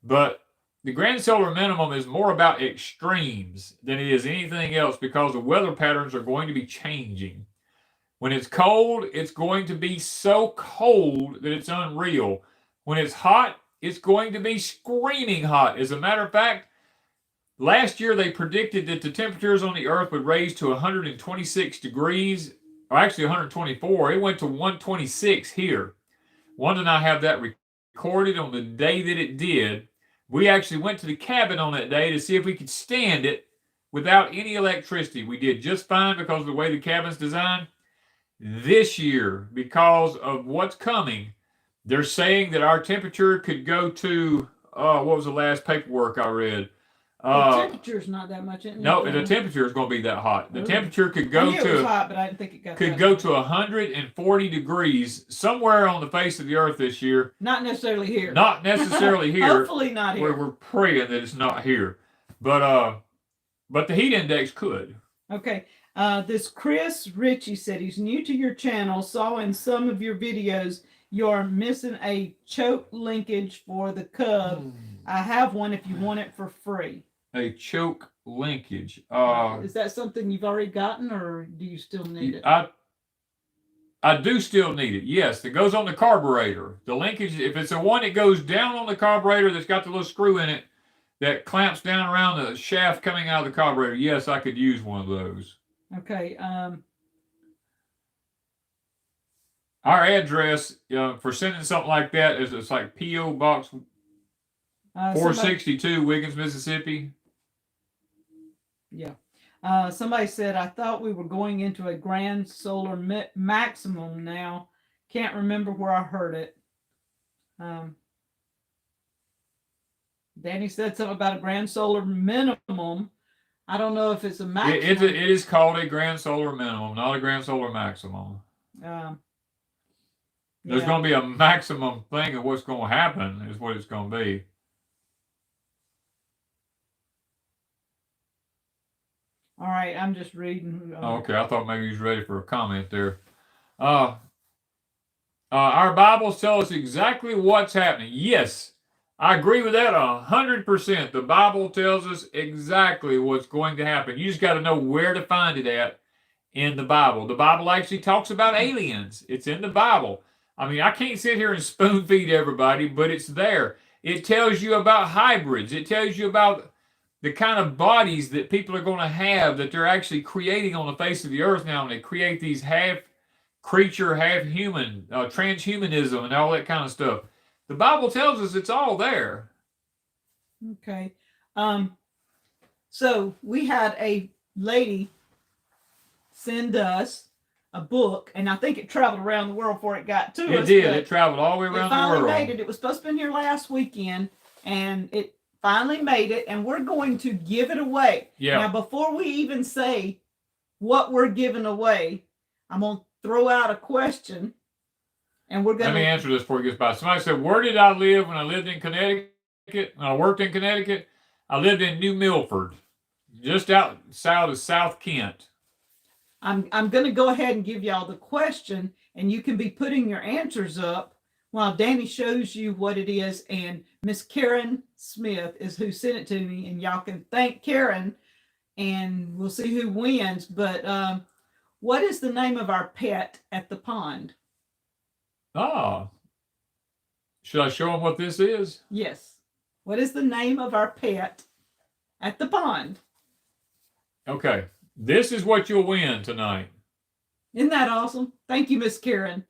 But the grand solar minimum is more about extremes than it is anything else, because the weather patterns are going to be changing. When it's cold, it's going to be so cold that it's unreal. When it's hot, it's going to be screaming hot. As a matter of fact, last year they predicted that the temperatures on the Earth would raise to 126 degrees, or actually 124. It went to 126 here. Wanda and I have that recorded on the day that it did. We actually went to the cabin on that day to see if we could stand it without any electricity. We did just fine because of the way the cabin's designed. This year, because of what's coming, they're saying that our temperature could go to, what was the last paperwork I read? The temperature's not that much. No, the temperature is going to be that hot. The temperature could go it was hot, but I didn't think it got could go to 140 degrees somewhere on the face of the Earth this year. Not necessarily here. Not necessarily here. Hopefully not here. We're praying that it's not here, but the heat index could. Okay. This Chris Ritchie said he's new to your channel. Saw in some of your videos you're missing a choke linkage for the cub. I have one if you want it for free. A choke linkage. Is that something you've already gotten, or do you still need it? I do still need it. Yes, it goes on the carburetor. The linkage, if it's the one that goes down on the carburetor that's got the little screw in it that clamps down around the shaft coming out of the carburetor, yes, I could use one of those. Okay. Our address for sending something like that is, it's like P.O. Box 462, Wiggins, Mississippi. Yeah. Somebody said, I thought we were going into a grand solar maximum now. Can't remember where I heard it. Danny said something about a grand solar minimum. I don't know if it's a maximum. It is called a grand solar minimum, not a grand solar maximum. There's going to be a maximum thing of what's going to happen is what it's going to be. All right, I'm just reading. Oh, okay, I thought maybe he was ready for a comment there. Our Bibles tell us exactly what's happening. Yes, I agree with that 100%. The Bible tells us exactly what's going to happen. You just got to know where to find it at in the Bible. The Bible actually talks about aliens. It's in the Bible. I mean, I can't sit here and spoon feed everybody, but it's there. It tells you about hybrids. It tells you about the kind of bodies that people are going to have that they're actually creating on the face of the earth now, and they create these half creature, half human, transhumanism, and all that kind of stuff. The Bible tells us it's all there. Okay. So we had a lady send us a book, and I think it traveled around the world before it got to us. It did. It traveled all the way around the world. It finally made it. It was supposed to be here last weekend, and it finally made it, and we're going to give it away. Yeah. Now, before we even say what we're giving away, I'm going to throw out a question, and we're going to... Let me answer this before it gets by. Somebody said, where did I live when I lived in Connecticut? When I worked in Connecticut? I lived in New Milford, just outside of South Kent. I'm going to go ahead and give y'all the question, and you can be putting your answers up while Danny shows you what it is. And Miss Karen Smith is who sent it to me, and y'all can thank Karen, and we'll see who wins. But what is the name of our pet at the pond? Ah. Should I show them what this is? Yes. What is the name of our pet at the pond? Okay. This is what you'll win tonight. Isn't that awesome? Thank you, Miss Karen.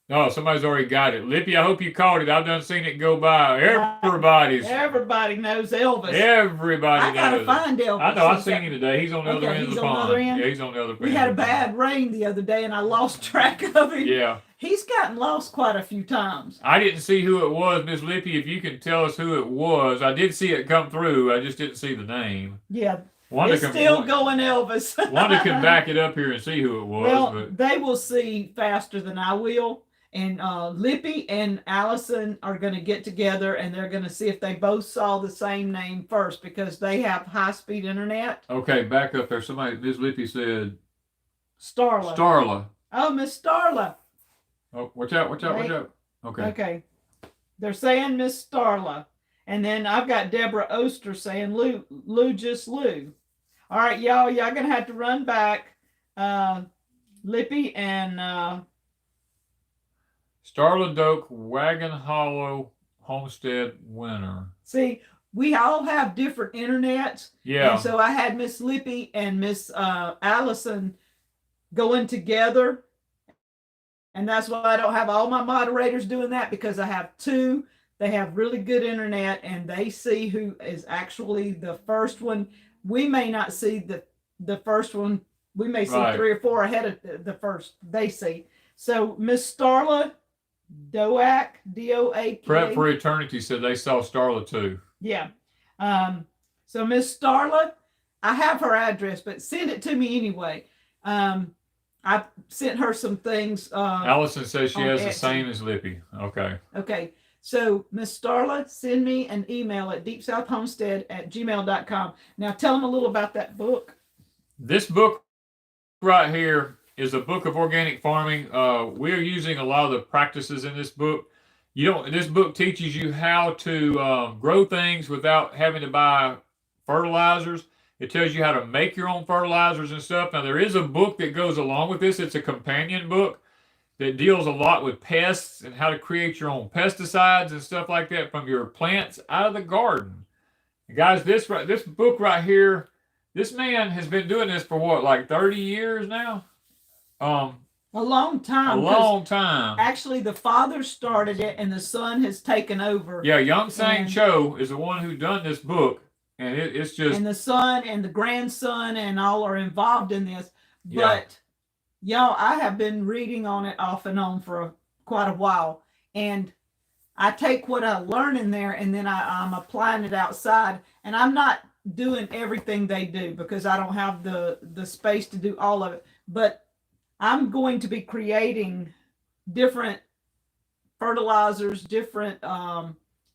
Oh, somebody's already got it. Lippy, I hope you caught it. I've done seen it go by. Everybody knows Elvis. Everybody knows. I gotta find Elvis. I know. I've seen him today. He's on the other end of the pond. Yeah, he's on the other end. We had a bad rain the other day, and I lost track of him. Yeah. He's gotten lost quite a few times. I didn't see who it was, Miss Lippy. If you can tell us who it was. I did see it come through. I just didn't see the name. Yeah. Wanda it's still going Elvis. Wanda can back it up here and see who it was. Well, but they will see faster than I will. And Lippy and Allison are going to get together, and they're going to see if they both saw the same name first, because they have high-speed internet. Okay, back up there. Somebody, Miss Lippy said... Starla. Starla. Oh, Miss Starla. Oh, watch out, watch out, watch out. Okay. Okay. They're saying Miss Starla. And then I've got Deborah Oster saying Lou, just Lou. All right, y'all going to have to run back. Lippy and... Starla Doak, Wagon Hollow, Homestead winner. See, we all have different internets. Yeah. And so I had Miss Lippy and Miss Allison going together. And that's why I don't have all my moderators doing that, because I have two. They have really good internet, and they see who is actually the first one. We may not see the first one. We may see 3 or 4 ahead of the first they see. So Miss Starla Doak, D-O-A-K. Prep for Eternity said they saw Starla too. Yeah. So Miss Starla, I have her address, but send it to me anyway. I sent her some things. Allison says she has Etsy. the same as Lippy. Okay. Okay. So Miss Starla, send me an email at deepsouthhomestead@gmail.com. Now tell them a little about that book. This book right here is a book of organic farming. We're using a lot of the practices in this book. This book teaches you how to grow things without having to buy fertilizers. It tells you how to make your own fertilizers and stuff. Now, there is a book that goes along with this. It's a companion book that deals a lot with pests and how to create your own pesticides and stuff like that from your plants out of the garden. And guys, this book right here, this man has been doing this for what, like 30 years now? A long time. A long time. Actually, the father started it, and the son has taken over. Yeah, Young Sang Cho is the one who done this book, and it's just... And the son and the grandson and all are involved in this. But, y'all, I have been reading on it off and on for quite a while. And I take what I learn in there, and then I'm applying it outside. And I'm not doing everything they do, because I don't have the space to do all of it. But I'm going to be creating different fertilizers, different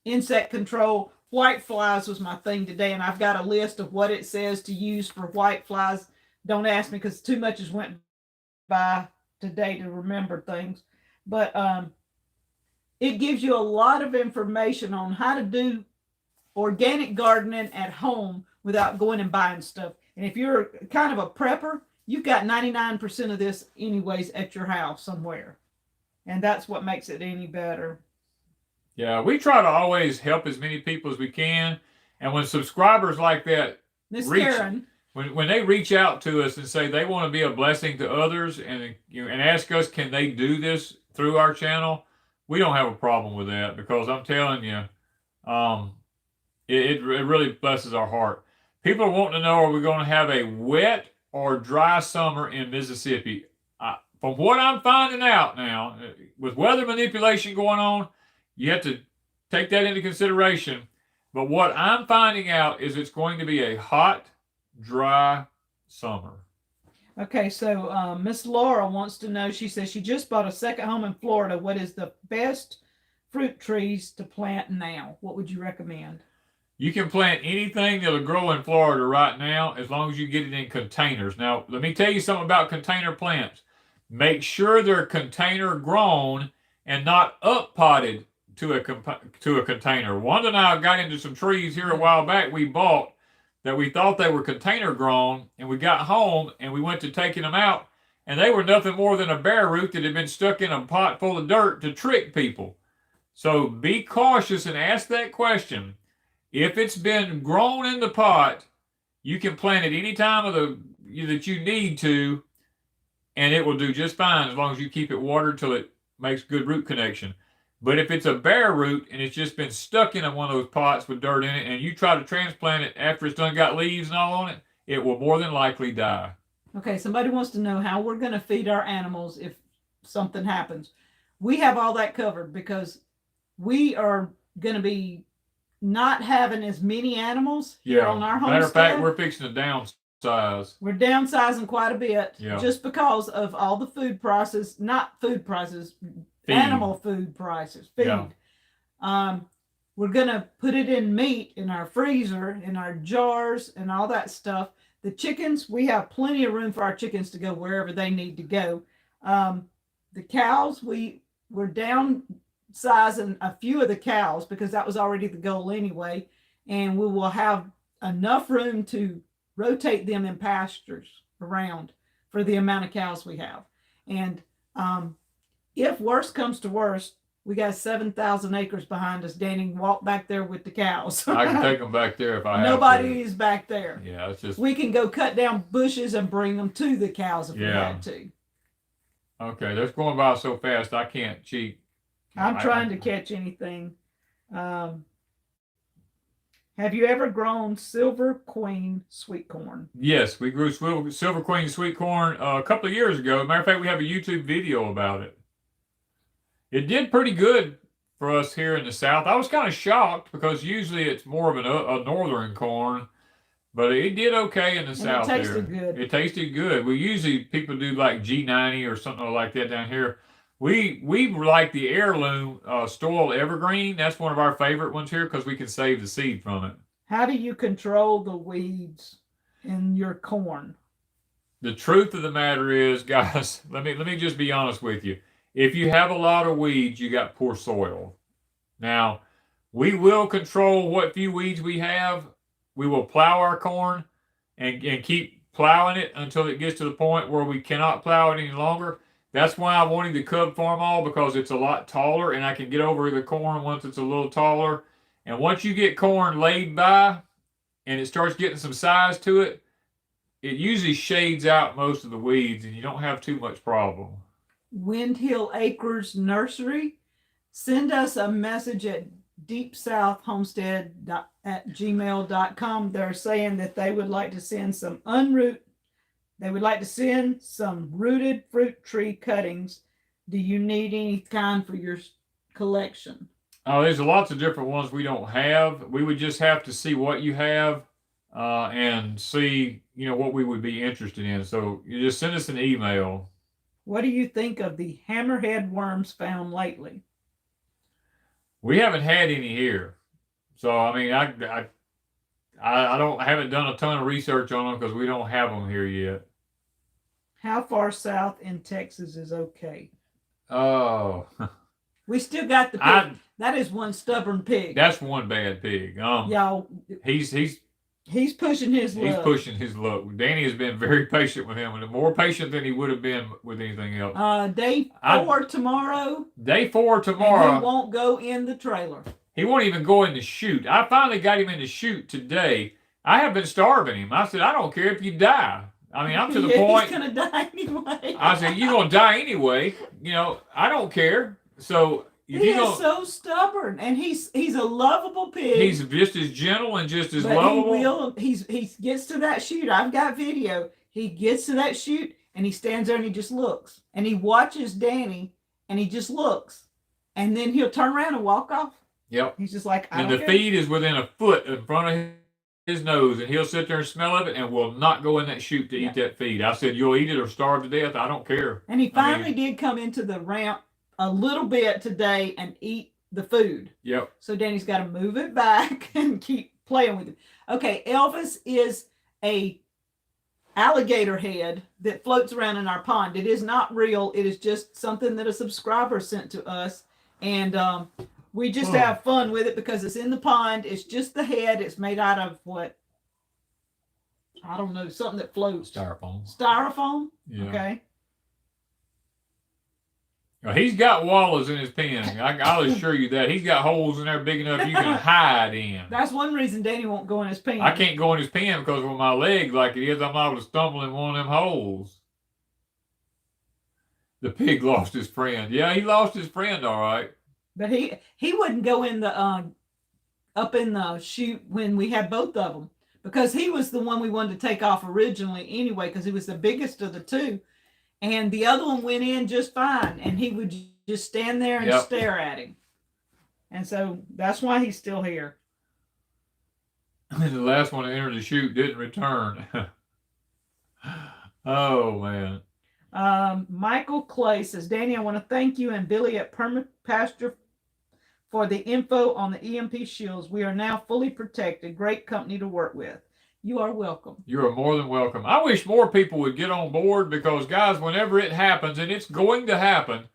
insect control white flies was my thing today, and I've got a list of what it says to use for white flies. Don't ask me because too much has went by today to remember things. But it gives you a lot of information on how to do organic gardening at home without going and buying stuff. And if you're kind of a prepper, you've got 99% of this anyways at your house somewhere. And that's what makes it any better. Yeah, we try to always help as many people as we can. And when subscribers like that Miss Karen, when they reach out to us and say they want to be a blessing to others and and ask us, can they do this through our channel? We don't have a problem with that, because I'm telling you, it really blesses our heart. People are wanting to know, are we going to have a wet or dry summer in Mississippi? From what I'm finding out now, with weather manipulation going on, you have to take that into consideration. But what I'm finding out is it's going to be a hot, dry summer. Okay, so Miss Laura wants to know, she says she just bought a second home in Florida. What is the best fruit trees to plant now? What would you recommend? You can plant anything that'll grow in Florida right now, as long as you get it in containers. Now, let me tell you something about container plants. Make sure they're container grown and not up potted to a container. Wanda and I got into some trees here a while back we bought that we thought they were container grown, and we got home and we went to taking them out, and they were nothing more than a bare root that had been stuck in a pot full of dirt to trick people. So be cautious and ask that question. If it's been grown in the pot, you can plant it any time that you need to, and it will do just fine as long as you keep it watered till it makes good root connection. But if it's a bare root and it's just been stuck in one of those pots with dirt in it, and you try to transplant it after it's done got leaves and all on it, it will more than likely die. Okay, somebody wants to know how we're going to feed our animals if something happens. We have all that covered because we are going to be not having as many animals here on our homestead. Matter of fact, we're fixing to downsize. We're downsizing quite a bit, just because of all the food prices, not food prices, animal food prices, feed. We're going to put it in meat in our freezer, in our jars, and all that stuff. The chickens, we have plenty of room for our chickens to go wherever they need to go. The cows, we're downsizing a few of the cows because that was already the goal anyway. And we will have enough room to rotate them in pastures around for the amount of cows we have. And if worse comes to worst, we got 7,000 acres behind us. Danny can walk back there with the cows. I can take them back there if I have to. Nobody is back there. Yeah, it's just... We can go cut down bushes and bring them to the cows if we had to. Okay, that's going by so fast I can't cheat. I'm trying to catch anything. Have you ever grown Silver Queen sweet corn? Yes, we grew Silver Queen sweet corn a couple of years ago. Matter of fact, we have a YouTube video about it. It did pretty good for us here in the South. I was kind of shocked because usually it's more of a northern corn, but it did okay in the South. It tasted good. It tasted good. We usually, people do like G90 or something like that down here. We like the heirloom Stoil Evergreen. That's one of our favorite ones here because we can save the seed from it. How do you control the weeds in your corn? The truth of the matter is, guys, let me just be honest with you. If you have a lot of weeds, you got poor soil. Now, we will control what few weeds we have. We will plow our corn and keep plowing it until it gets to the point where we cannot plow it any longer. That's why I wanted the cub farm all, because it's a lot taller and I can get over the corn once it's a little taller. And once you get corn laid by and it starts getting some size to it, it usually shades out most of the weeds and you don't have too much problem. Windhill Acres Nursery, send us a message at deepsouthhomestead@gmail.com. They're saying that they would like to send some rooted fruit tree cuttings. Do you need any kind for your collection? Oh, there's lots of different ones we don't have. We would just have to see what you have and see, what we would be interested in. So you just send us an email. What do you think of the hammerhead worms found lately? We haven't had any here. So I mean, I haven't done a ton of research on them because we don't have them here yet. How far south in Texas is okay? Oh, We still got the pig. That is one stubborn pig. That's one bad pig. Y'all, he's pushing his luck. He's pushing his luck. Danny has been very patient with him, and more patient than he would have been with anything else. Day 4 tomorrow. Day 4 tomorrow. And he won't go in the trailer. He won't even go in the chute. I finally got him in the chute today. I have been starving him. I said, I don't care if you die. I mean, I'm to the point. He's going to die anyway. I said, you're going to die anyway. You know, I don't care. So he is so stubborn, and he's a lovable pig. He's just as gentle and just as lovable. He gets to that chute. I've got video. He gets to that chute, and he stands there, and he just looks. And he watches Danny, and he just looks. And then he'll turn around and walk off. Yep. He's just like, I don't care. And the feed is within a foot in front of his nose, and he'll sit there and smell of it and will not go in that chute to eat that feed. I said, you'll eat it or starve to death. I don't care. And he finally did come into the ramp a little bit today and eat the food. Yep. So Danny's got to move it back and keep playing with it. Okay, Elvis is a alligator head that floats around in our pond. It is not real. It is just something that a subscriber sent to us. And we just have fun with it because it's in the pond. It's just the head. It's made out of what? I don't know. Something that floats. Styrofoam. Styrofoam? Yeah. Okay. Well, he's got wallows in his pen. I'll assure you that. He's got holes in there big enough you can hide in. That's one reason Danny won't go in his pen. I can't go in his pen because with my leg like it is, I'm liable to stumble in one of them holes. The pig lost his friend. Yeah, he lost his friend, all right. But he wouldn't go in the up in the chute when we had both of them because he was the one we wanted to take off originally anyway because he was the biggest of the two. And the other one went in just fine, and he would just stand there and stare at him. And so that's why he's still here. And the last one to enter the chute didn't return. Oh, man. Michael Clay says, Danny, I want to thank you and Billy at Pasture for the info on the EMP shields. We are now fully protected. Great company to work with. You are welcome. You are more than welcome. I wish more people would get on board because, guys, whenever it happens, and it's going to happen,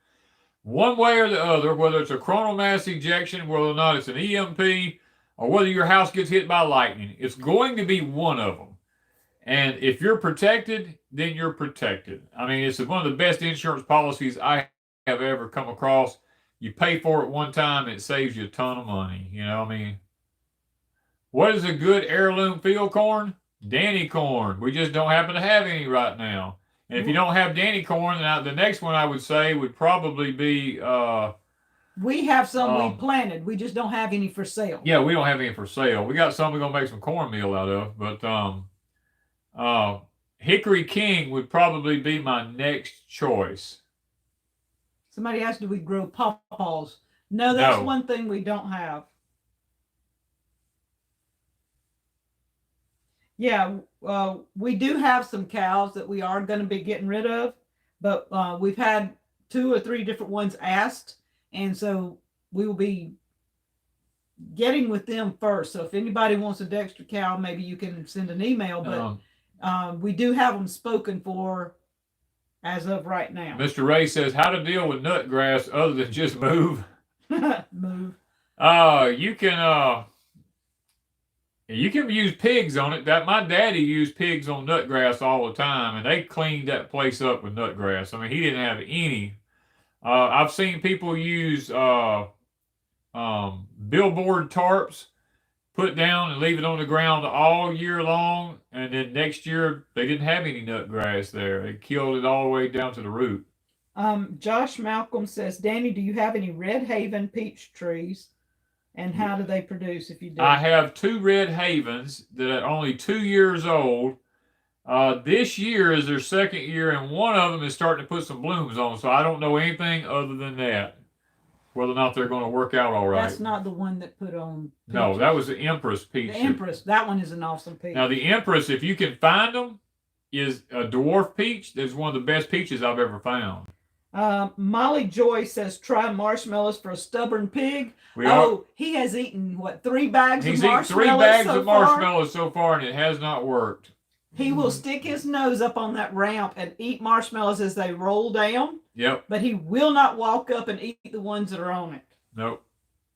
one way or the other, whether it's a coronal mass ejection, whether or not it's an EMP, or whether your house gets hit by lightning, it's going to be one of them. And if you're protected, then you're protected. I mean, it's one of the best insurance policies I have ever come across. You pay for it one time, it saves you a ton of money. You know, I mean, what is a good heirloom field corn? Danny corn. We just don't happen to have any right now. And if you don't have Danny corn, then the next one I would say would probably be... we have some we planted. We just don't have any for sale. Yeah, we don't have any for sale. We got some we're going to make some cornmeal out of. But Hickory King would probably be my next choice. Somebody asked, do we grow pawpaws? No, that's one thing we don't have. Yeah, we do have some cows that we are going to be getting rid of, but we've had 2 or 3 different ones asked, and so we will be getting with them first. So if anybody wants a Dexter cow, maybe you can send an email, but we do have them spoken for as of right now. Mr. Ray says, how to deal with nut grass other than just move? Move. You can use pigs on it. My daddy used pigs on nutgrass all the time, and they cleaned that place up with nutgrass. I mean, he didn't have any. I've seen people use billboard tarps, put down and leave it on the ground all year long, and then next year they didn't have any nutgrass there. They killed it all the way down to the root. Josh Malcolm says, Danny, do you have any Red Haven peach trees? And how do they produce if you do? I have 2 Red Havens that are only 2 years old. This year is their 2nd year, and one of them is starting to put some blooms on. So I don't know anything other than that, whether or not they're going to work out all right. That's not the one that put on peaches. No, that was the Empress peach. The Empress, that one is an awesome peach. Now, the Empress, if you can find them, is a dwarf peach. That's one of the best peaches I've ever found. Molly Joy says, try marshmallows for a stubborn pig. He has eaten, what, 3 bags of marshmallows? He's eaten 3 bags of marshmallows so far, and it has not worked. He will stick his nose up on that ramp and eat marshmallows as they roll down. Yep. But he will not walk up and eat the ones that are on it. Nope.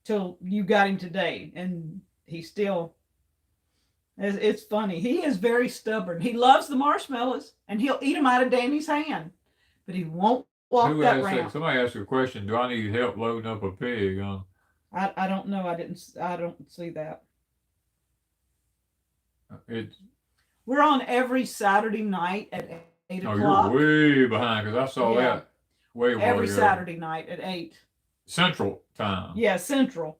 Till you got him today. And he still... It's funny. He is very stubborn. He loves the marshmallows, and he'll eat them out of Danny's hand. But he won't walk that ramp. Somebody asked a question. Do I need help loading up a pig? I don't know. I don't see that. We're on every Saturday night at 8 o'clock. You're way behind because I saw that way ago. Every Saturday night at 8. Central time. Yeah, Central.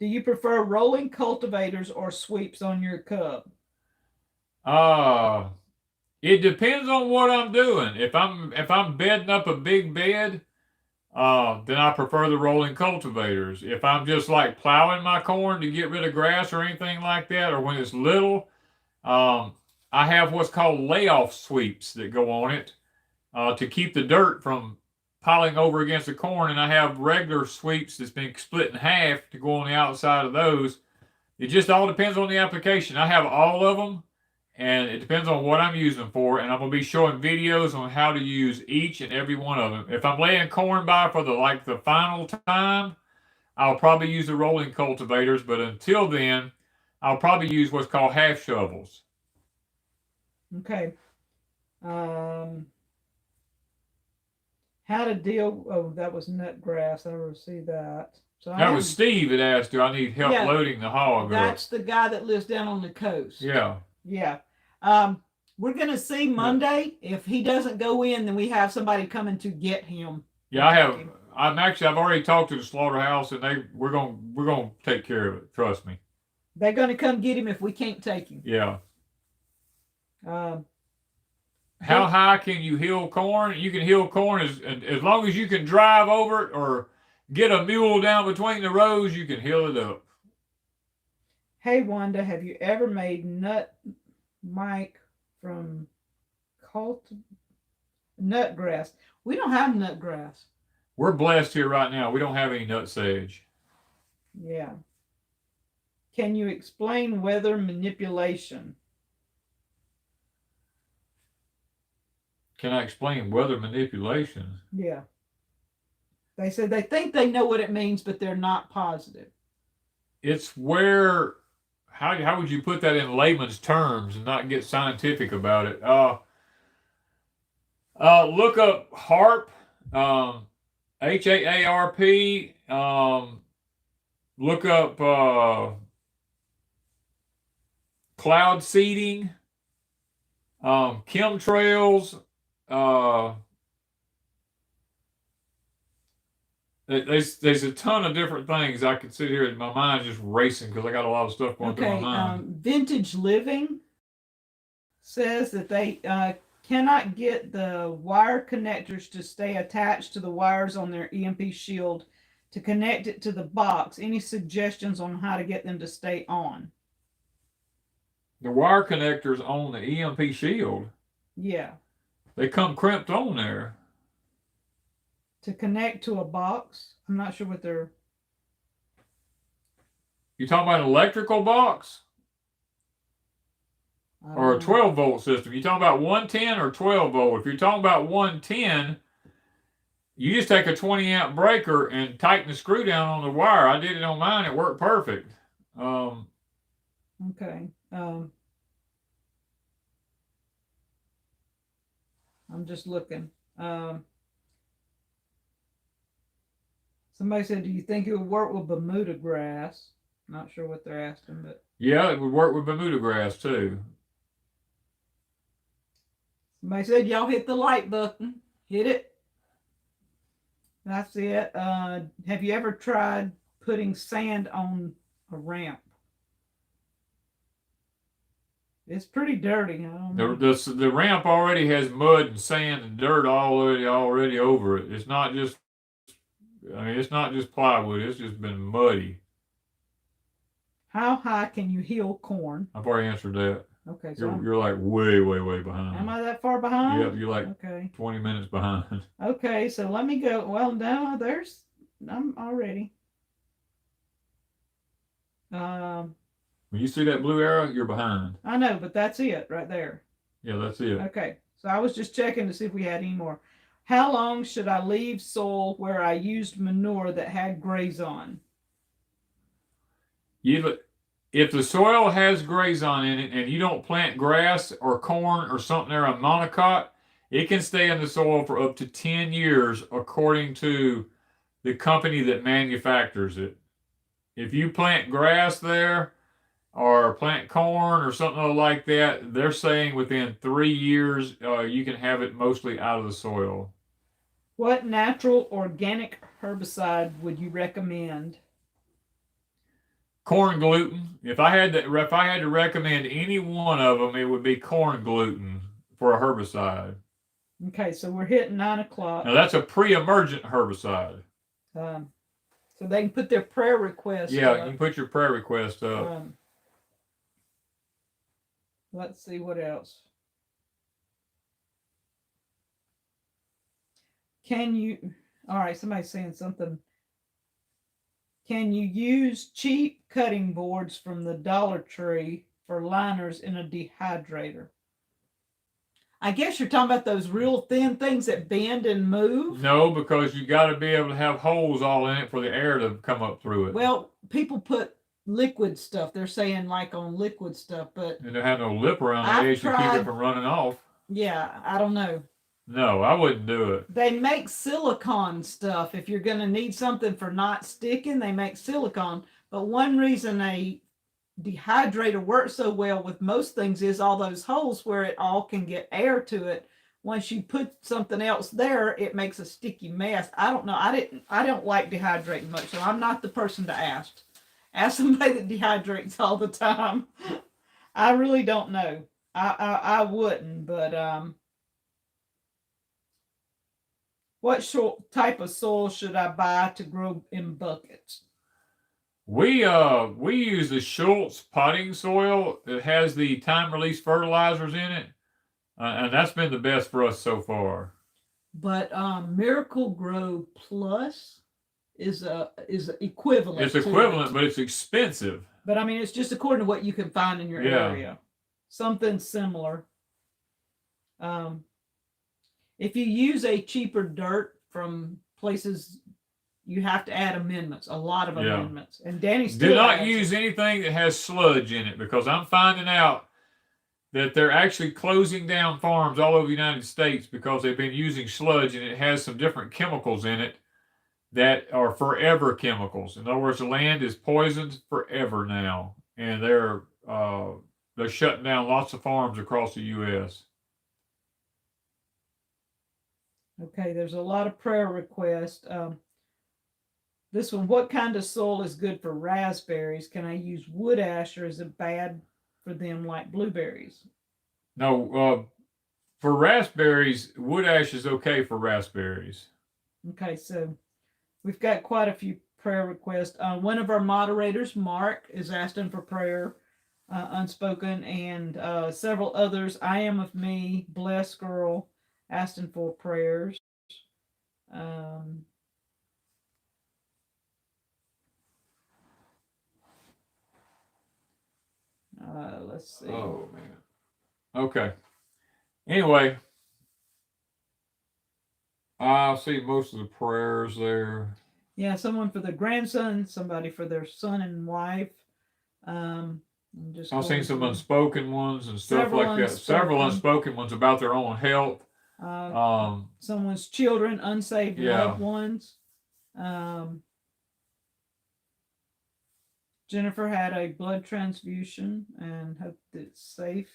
Do you prefer rolling cultivators or sweeps on your cub? It depends on what I'm doing. If I'm bedding up a big bed, then I prefer the rolling cultivators. If I'm just like plowing my corn to get rid of grass or anything like that, or when it's little, I have what's called layoff sweeps that go on it to keep the dirt from piling over against the corn, and I have regular sweeps that's been split in half to go on the outside of those. It just all depends on the application. I have all of them, and it depends on what I'm using them for, and I'm going to be showing videos on how to use each and every one of them. If I'm laying corn by for the final time, I'll probably use the rolling cultivators, but until then, I'll probably use what's called half shovels. Okay. How to deal... Oh, that was nut grass. I received that. So that was Steve that asked, do I need help loading the hog? That's the guy that lives down on the coast. Yeah. Yeah. We're going to see Monday. If he doesn't go in, then we have somebody coming to get him. Yeah, I've already talked to the slaughterhouse, and we're going to take care of it. Trust me. They're going to come get him if we can't take him. Yeah. How high can you hill corn? You can hill corn as long as you can drive over it or get a mule down between the rows, you can hill it up. Hey, Wanda, have you ever made nut mic from nut grass? We don't have nut grass. We're blessed here right now. We don't have any nut sage. Yeah. Can you explain weather manipulation? Can I explain weather manipulation? Yeah. They said they think they know what it means, but they're not positive. It's where, how would you put that in layman's terms and not get scientific about it? Look up HAARP, HAARP. Look up cloud seeding, chemtrails. There's a ton of different things. I could sit here and my mind's just racing because I got a lot of stuff going through my mind. Vintage Living says that they cannot get the wire connectors to stay attached to the wires on their EMP shield to connect it to the box. Any suggestions on how to get them to stay on? The wire connectors on the EMP shield? Yeah. They come crimped on there. To connect to a box? I'm not sure what they're... You talking about an electrical box? Or a 12-volt system? You talking about 110 or 12 volt? If you're talking about 110, you just take a 20-amp breaker and tighten the screw down on the wire. I did it on mine. It worked perfect. Okay. I'm just looking. Somebody said, do you think it would work with Bermuda grass? Not sure what they're asking, but... Yeah, it would work with Bermuda grass, too. Somebody said, y'all hit the like button. Hit it. That's it. Have you ever tried putting sand on a ramp? It's pretty dirty. I don't know. The ramp already has mud and sand and dirt already over it. It's not just... I mean, it's not just plywood. It's just been muddy. How high can you hill corn? I've already answered that. Okay, so You're like way behind. am I that far behind? Yep, you're like okay. 20 minutes behind. Okay, so let me go. Well, no, I'm already. When you see that blue arrow, you're behind. I know, but that's it right there. Yeah, that's it. Okay, so I was just checking to see if we had any more. How long should I leave soil where I used manure that had graze on? If the soil has grazon in it and you don't plant grass or corn or something there on monocot, it can stay in the soil for up to 10 years according to the company that manufactures it. If you plant grass there or plant corn or something like that, they're saying within 3 years you can have it mostly out of the soil. What natural organic herbicide would you recommend? Corn gluten. If I had to recommend any one of them, it would be corn gluten for a herbicide. Okay, so we're hitting 9 o'clock. Now that's a pre-emergent herbicide. So they can put their prayer request. Yeah, you can put your prayer request up. Let's see what else. Can you? All right, somebody's saying something. Can you use cheap cutting boards from the Dollar Tree for liners in a dehydrator? I guess you're talking about those real thin things that bend and move. No, because you got to be able to have holes all in it for the air to come up through it. Well, people put liquid stuff. They're saying like on liquid stuff, but and they have no lip around the edge to keep it from running off. Yeah, I don't know. No, I wouldn't do it. They make silicone stuff. If you're going to need something for not sticking, they make silicone. But one reason a dehydrator works so well with most things is all those holes where it all can get air to it. Once you put something else there, it makes a sticky mess. I don't know. I don't like dehydrating much, so I'm not the person to ask. Ask somebody that dehydrates all the time. I really don't know. I wouldn't, but what type of soil should I buy to grow in buckets? We use the Schultz potting soil. It has the time release fertilizers in it, and that's been the best for us so far. But Miracle Grow Plus is equivalent. It's equivalent, but it's expensive. But I mean, it's just according to what you can find in your area. Something similar. If you use a cheaper dirt from places, you have to add amendments, a lot of amendments. And Danny still do not use anything that has sludge in it, because I'm finding out that they're actually closing down farms all over the United States because they've been using sludge, and it has some different chemicals in it that are forever chemicals. In other words, the land is poisoned forever now, and they're shutting down lots of farms across the U.S. Okay, there's a lot of prayer requests. This one, what kind of soil is good for raspberries? Can I use wood ash, or is it bad for them like blueberries? No, for raspberries, wood ash is okay for raspberries. Okay, so we've got quite a few prayer requests. One of our moderators, Mark, is asking for prayer, unspoken, and several others. I Am of Me, Bless Girl, asking for prayers. Let's see. Oh, man. Okay. Anyway, I see most of the prayers there. Yeah, someone for their grandson, somebody for their son and wife. I've seen some unspoken ones and stuff like that. Several unspoken ones about their own health. Someone's children, unsaved loved ones. Jennifer had a blood transfusion and hope that it's safe.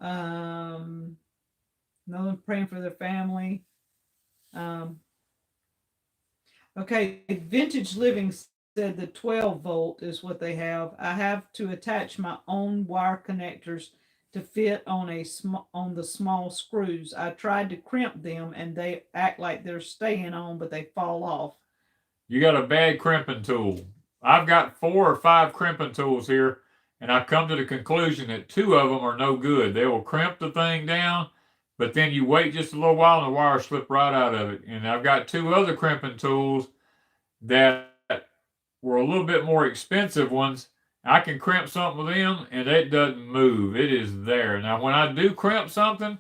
No one praying for their family. Okay, Vintage Living said the 12 volt is what they have. I have to attach my own wire connectors to fit on the small screws. I tried to crimp them and they act like they're staying on, but they fall off. You got a bad crimping tool. I've got 4 or 5 crimping tools here, And I've come to the conclusion that 2 of them are no good. They will crimp the thing down, but then you wait just a little while and the wire slip right out of it. And I've got 2 other crimping tools that were a little bit more expensive ones. I can crimp something with them and it doesn't move. It is there. Now, when I do crimp something,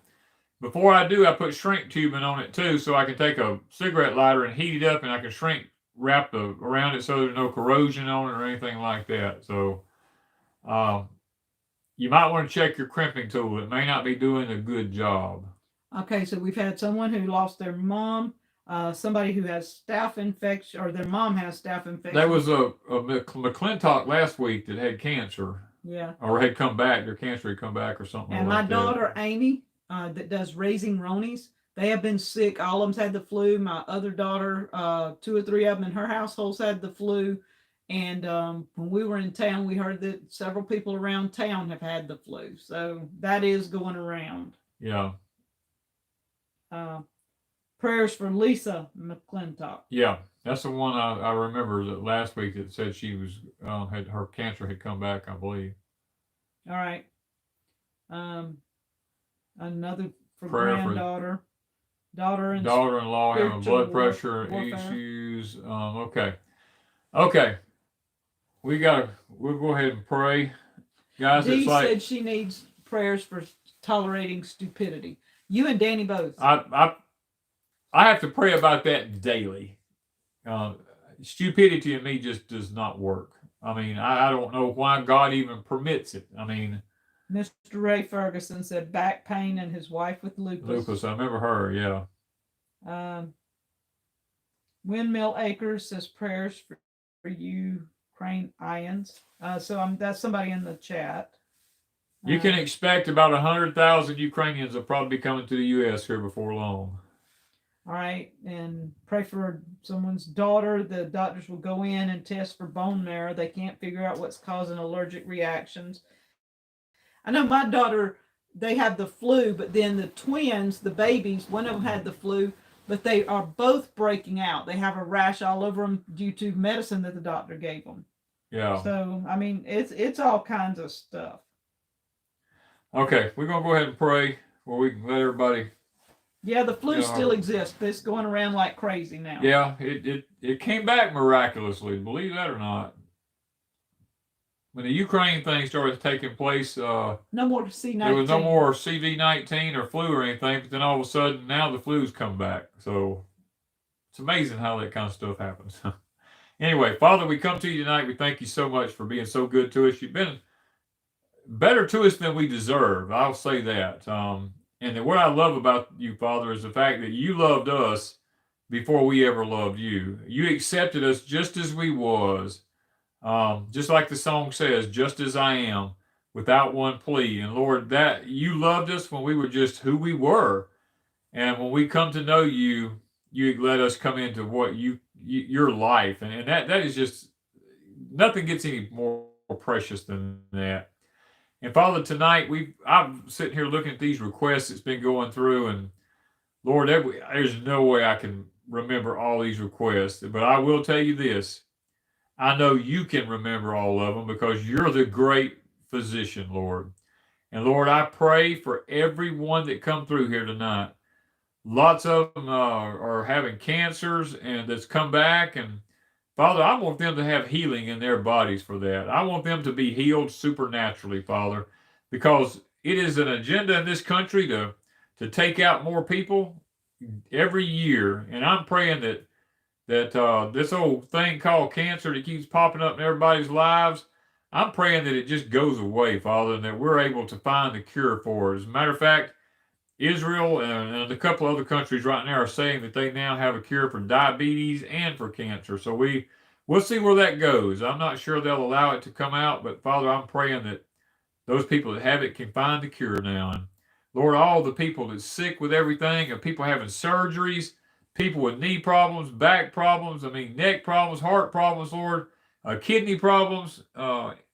before I do, I put shrink tubing on it too, so I can take a cigarette lighter and heat it up, and I can wrap around it so there's no corrosion on it or anything like that. So, you might want to check your crimping tool. It may not be doing a good job. Okay, so we've had someone who lost their mom, somebody who has staph infection, or their mom has staph infection. There was a McClintock last week that had cancer. Yeah. Or had come back. Their cancer had come back or something. And like my daughter, Amy, that does Raising Ronies, they have been sick. All of them's had the flu. My other daughter, 2 or 3 of them in her households had the flu. And when we were in town, we heard that several people around town have had the flu. So that is going around. Yeah. Prayers for Lisa McClintock. Yeah, that's the one I remember that last week that said she was had her cancer had come back, I believe. All right. Another for Prayer granddaughter, daughter-in-law having blood pressure issues. Okay. We'll go ahead and pray, guys. Dee it's like said she needs prayers for tolerating stupidity. You and Danny both. I have to pray about that daily. Stupidity in me just does not work. I mean, I don't know why God even permits it. I mean, Mr. Ray Ferguson said back pain and his wife with lupus. I remember her, yeah. Windmill Acres says prayers for Ukraine Ions. That's somebody in the chat. You can expect about 100,000 Ukrainians will probably be coming to the U.S. here before long. All right, and pray for someone's daughter. The doctors will go in and test for bone marrow. They can't figure out what's causing allergic reactions. I know my daughter, they have the flu, but then the twins, the babies, one of them had the flu, but they are both breaking out. They have a rash all over them due to medicine that the doctor gave them. Yeah. So, I mean, it's all kinds of stuff. Okay, we're going to go ahead and pray where we can let everybody. Yeah, the flu still exists. It's going around like crazy now. Yeah, it came back miraculously, believe that or not. When the Ukraine thing started taking place, no more C-19. There was no more CV-19 or flu or anything, but then all of a sudden now the flu's come back. So it's amazing how that kind of stuff happens. Anyway, Father, we come to you tonight. We thank you so much for being so good to us. You've been better to us than we deserve. I'll say that. And what I love about you, Father, is the fact that you loved us before we ever loved you. You accepted us just as we was, just like the song says, just as I am, without one plea. And Lord, that you loved us when we were just who we were. And when we come to know you, you let us come into what your life. And that is just, nothing gets any more precious than that. And Father, tonight I'm sitting here looking at these requests that's been going through, and Lord, there's no way I can remember all these requests. But I will tell you this: I know you can remember all of them because you're the great physician, Lord. And Lord, I pray for everyone that come through here tonight. Lots of them are having cancers and that's come back, and Father, I want them to have healing in their bodies for that. I want them to be healed supernaturally, Father, because it is an agenda in this country to take out more people every year. And I'm praying that this old thing called cancer that keeps popping up in everybody's lives, I'm praying that it just goes away, Father, and that we're able to find the cure for it. As a matter of fact, Israel and a couple other countries right now are saying that they now have a cure for diabetes and for cancer. So we'll see where that goes. I'm not sure they'll allow it to come out, but Father, I'm praying that those people that have it can find the cure now. And Lord, all the people that's sick with everything, and people having surgeries, people with knee problems, back problems, neck problems, heart problems, Lord, kidney problems.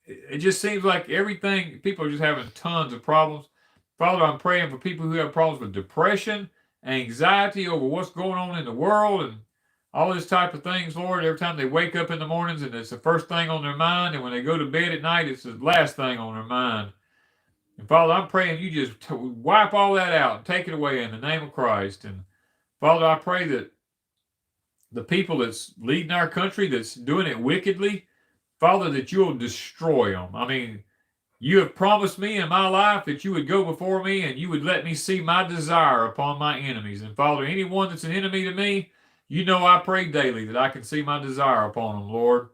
It just seems like everything, people are just having tons of problems. Father, I'm praying for people who have problems with depression, anxiety over what's going on in the world. And all this type of things, Lord. Every time they wake up in the mornings and it's the first thing on their mind, and when they go to bed at night, it's the last thing on their mind. And Father, I'm praying you just wipe all that out and take it away in the name of Christ. And Father, I pray that the people that's leading our country, that's doing it wickedly, Father, that you'll destroy them. I mean, you have promised me in my life that you would go before me and you would let me see my desire upon my enemies. And Father, anyone that's an enemy to me, you know I pray daily that I can see my desire upon them, Lord.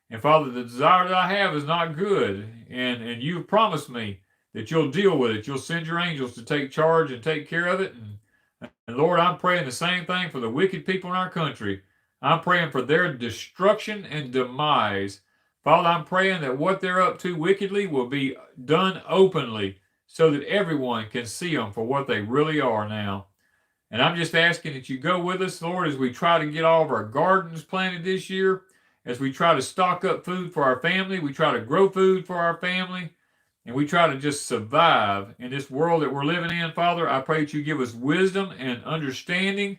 And Father, the desire that I have is not good. And you've promised me that you'll deal with it. You'll send your angels to take charge and take care of it. And Lord, I'm praying the same thing for the wicked people in our country. I'm praying for their destruction and demise. Father, I'm praying that what they're up to wickedly will be done openly so that everyone can see them for what they really are now. And I'm just asking that you go with us, Lord, as we try to get all of our gardens planted this year, as we try to stock up food for our family, we try to grow food for our family, and we try to just survive in this world that we're living in, Father. I pray that you give us wisdom and understanding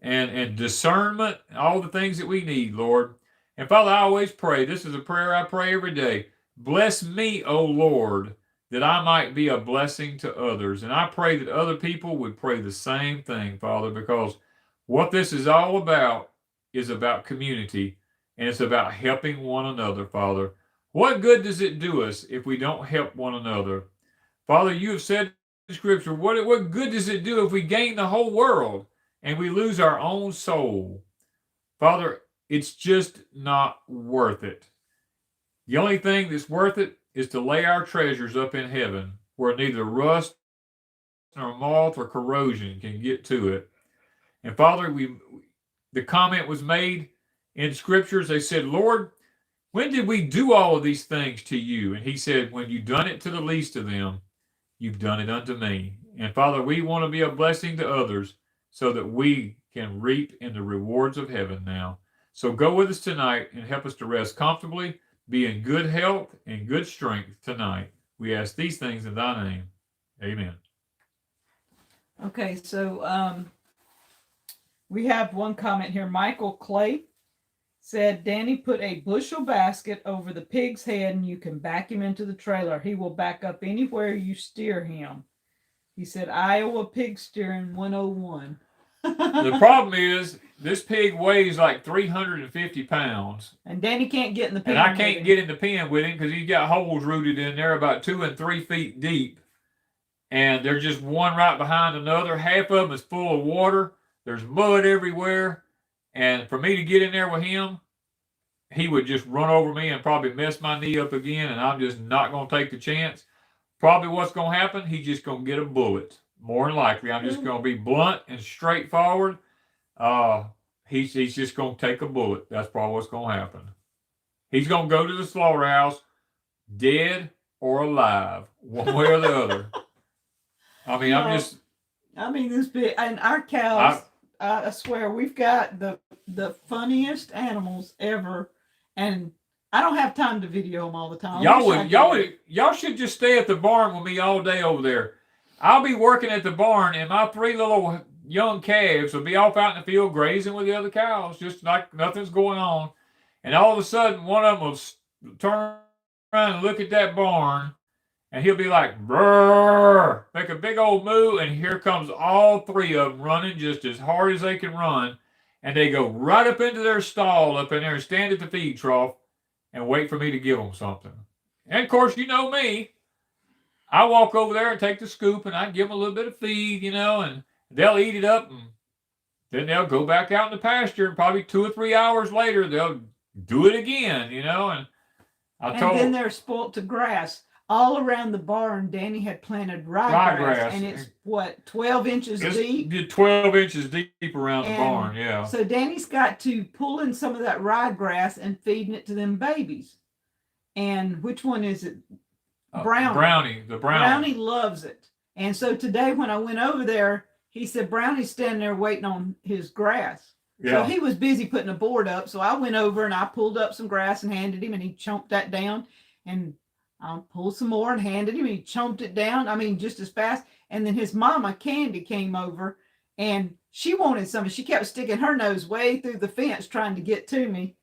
and discernment, all the things that we need, Lord. And Father, I always pray, this is a prayer I pray every day. Bless me, O Lord, that I might be a blessing to others. And I pray that other people would pray the same thing, Father, because what this is all about is about community, and it's about helping one another, Father. What good does it do us if we don't help one another? Father, you have said in Scripture, what good does it do if we gain the whole world and we lose our own soul? Father, it's just not worth it. The only thing that's worth it is to lay our treasures up in heaven where neither rust nor moth or corrosion can get to it. And Father, the comment was made in scriptures. They said, Lord, when did we do all of these things to you? And he said, when you've done it to the least of them, you've done it unto me. And Father, we want to be a blessing to others so that we can reap in the rewards of heaven now. So go with us tonight and help us to rest comfortably, be in good health and good strength tonight. We ask these things in thy name. Amen. Okay, so we have one comment here. Michael Clay said, Danny, put a bushel basket over the pig's head and you can back him into the trailer. He will back up anywhere you steer him. He said, Iowa pig steering 101. The problem is, this pig weighs like 350 pounds. And Danny can't get in the pen. And I can't get in the pen with him because he's got holes rooted in there about 2 and 3 feet deep. And they're just one right behind another. Half of them is full of water. There's mud everywhere. And for me to get in there with him, he would just run over me and probably mess my knee up again. And I'm just not going to take the chance. Probably what's going to happen, he's just going to get a bullet. More than likely, I'm just going to be blunt and straightforward. He's just going to take a bullet. That's probably what's going to happen. He's going to go to the slaughterhouse, dead or alive, one way or the other. I mean, this big, and our cows, I swear, we've got the funniest animals ever, and I don't have time to video them all the time. Y'all should just stay at the barn with me all day over there. I'll be working at the barn, and my 3 little young calves will be off out in the field grazing with the other cows, just like nothing's going on. And all of a sudden, one of them will turn around and look at that barn, and he'll be like, brrr, make a big old moo, and here comes all 3 of them running just as hard as they can run. And they go right up into their stall up in there and stand at the feed trough and wait for me to give them something. And of course, you know me. I walk over there and take the scoop and I give them a little bit of feed, and they'll eat it up and then they'll go back out in the pasture and probably 2 or 3 hours later they'll do it again, and then they're spoilt to grass. All around the barn, Danny had planted ryegrass, and it's 12 inches deep? It's 12 inches deep around the barn, yeah. So Danny's got to pull in some of that ryegrass and feeding it to them babies. And which one is it? Brownie. Brownie loves it. And so today when I went over there, he said Brownie's standing there waiting on his grass. Yeah. So he was busy putting a board up. So I went over and I pulled up some grass and handed him, and he chomped that down. And I pulled some more and handed him, and he chomped it down. I mean, just as fast. And then his mama, Candy, came over, and she wanted some. She kept sticking her nose way through the fence trying to get to me.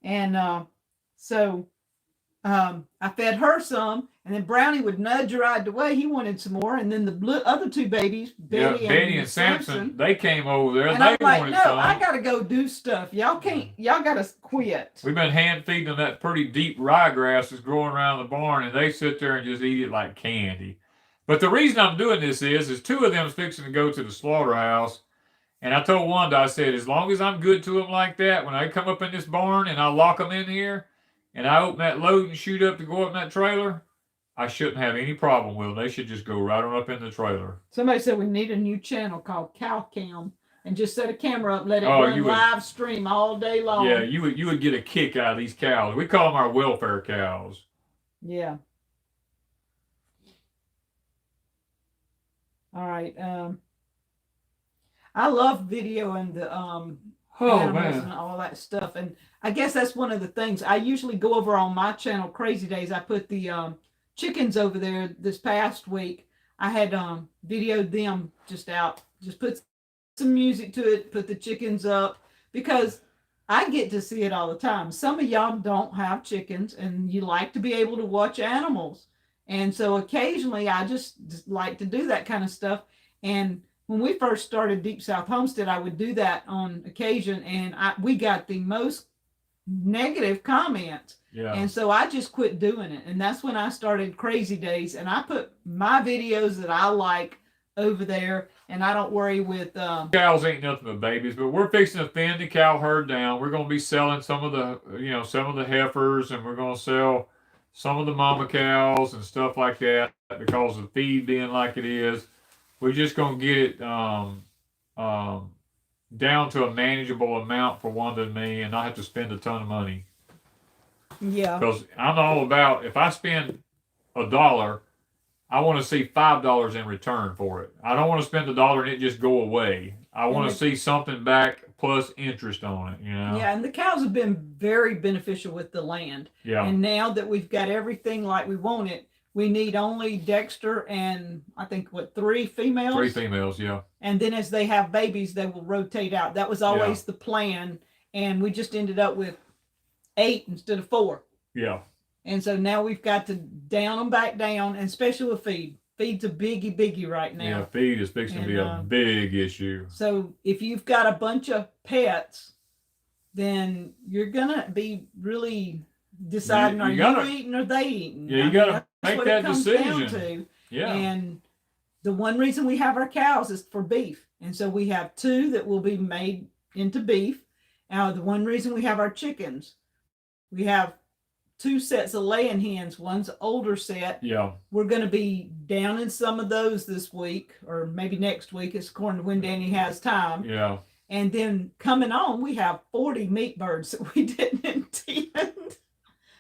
And so I fed her some, and then Brownie would nudge her out of the way. He wanted some more. And then the other two babies, Betty and Samson, they came over there. And they I'm like, wanted no, some. I got to go do stuff. Y'all got to quit. We've been hand feeding them that pretty deep ryegrass that's growing around the barn, and they sit there and just eat it like candy. But the reason I'm doing this is two of them's fixing to go to the slaughterhouse. And I told Wanda, I said, as long as I'm good to them like that, when I come up in this barn and I lock them in here, and I open that load and shoot up to go up in that trailer, I shouldn't have any problem with them. They should just go right on up in the trailer. Somebody said we need a new channel called Cow Cam, and just set a camera up and let it run live stream all day long. Yeah, you would get a kick out of these cows. We call them our welfare cows. Yeah. All right. I love video and the animals and all that stuff. And I guess that's one of the things. I usually go over on my channel, Crazy Days. I put the chickens over there this past week. I had videoed them just put some music to it, put the chickens up, because I get to see it all the time. Some of y'all don't have chickens and you like to be able to watch animals. And so occasionally I just like to do that kind of stuff. And when we first started Deep South Homestead, I would do that on occasion, and we got the most negative comments. Yeah. And so I just quit doing it. And that's when I started Crazy Days, and I put my videos that I like over there, and I don't worry with cows ain't nothing but babies, but we're fixing to thin the cow herd down. We're going to be selling some of the heifers, and we're going to sell some of the mama cows and stuff like that, because of the feed being like it is. We're just going to get it down to a manageable amount for Wanda and me, and not have to spend a ton of money. Yeah. Because I'm all about, if I spend $1, I want to see $5 in return for it. I don't want to spend $1 and it just go away. I want to see something back plus interest on it, Yeah, and the cows have been very beneficial with the land. Yeah. And now that we've got everything like we want it, we need only Dexter and I think 3 females? 3 females, yeah. And then as they have babies, they will rotate out. That was always the plan. And we just ended up with 8 instead of 4. Yeah. And so now we've got to down them back down, and especially with feed. Feed's a biggie right now. Yeah, feed is fixing to be a big issue. So if you've got a bunch of pets, then you're going to be really deciding, are you eating or they eating? Yeah, you got to make that decision. Yeah. And the one reason we have our cows is for beef. And so we have 2 that will be made into beef. Now, the one reason we have our chickens, we have 2 sets of laying hens. One's an older set. Yeah. We're going to be down in some of those this week, or maybe next week. It's according to when Danny has time. Yeah. And then coming on, we have 40 meat birds that we didn't intend.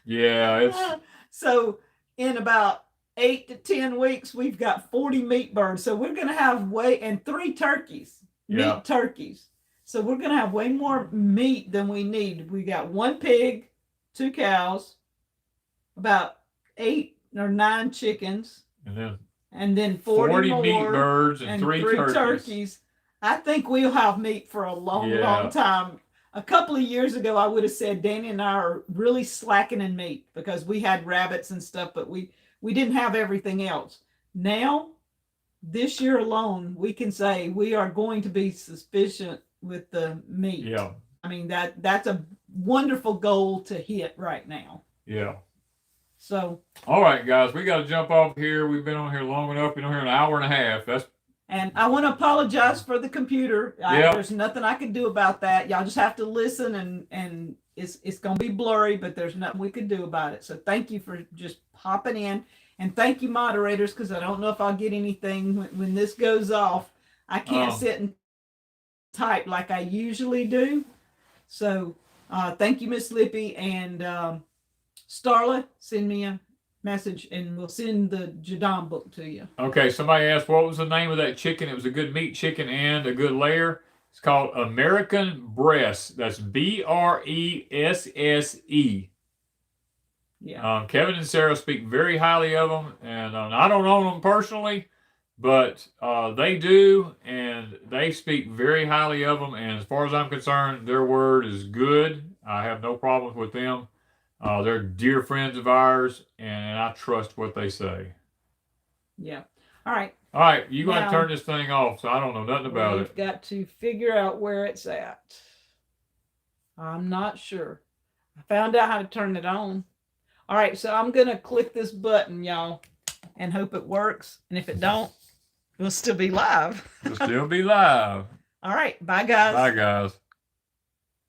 Yeah. So in about 8 to 10 weeks, we've got 40 meat birds. So we're going to have and 3 turkeys, meat turkeys. So we're going to have way more meat than we need. We got 1 pig, 2 cows, about 8 or 9 chickens, and then 40 meat birds and 3 turkeys. I think we'll have meat for a long time. A couple of years ago, I would have said Danny and I are really slacking in meat because we had rabbits and stuff, but we didn't have everything else. Now, this year alone, we can say we are going to be sufficient with the meat. Yeah. I mean, that's a wonderful goal to hit right now. Yeah. So. All right, guys, we got to jump off here. We've been on here long enough. We've been on here an hour and a half. And I want to apologize for the computer. There's nothing I can do about that. Y'all just have to listen, and it's going to be blurry, but there's nothing we can do about it. So thank you for just popping in. And thank you, moderators, because I don't know if I'll get anything when this goes off. I can't sit and type like I usually do. So thank you, Miss Lippy. And Starla, send me a message and we'll send the Jadam book to you. Okay, somebody asked what was the name of that chicken. It was a good meat chicken and a good layer. It's called American Breast. That's BRESSE. Yeah. Kevin and Sarah speak very highly of them, and I don't own them personally, But they do, and they speak very highly of them. And as far as I'm concerned, their word is good. I have no problems with them. They're dear friends of ours, and I trust what they say. Yeah. All right. All right, you got Now- to turn this thing off, so I don't know nothing about We've it. got to figure out where it's at. I'm not sure. I found out how to turn it on. All right, so I'm going to click this button, y'all, and hope it works. And if it don't, we'll still be live. We'll still be live. All right, bye, guys. Bye, guys.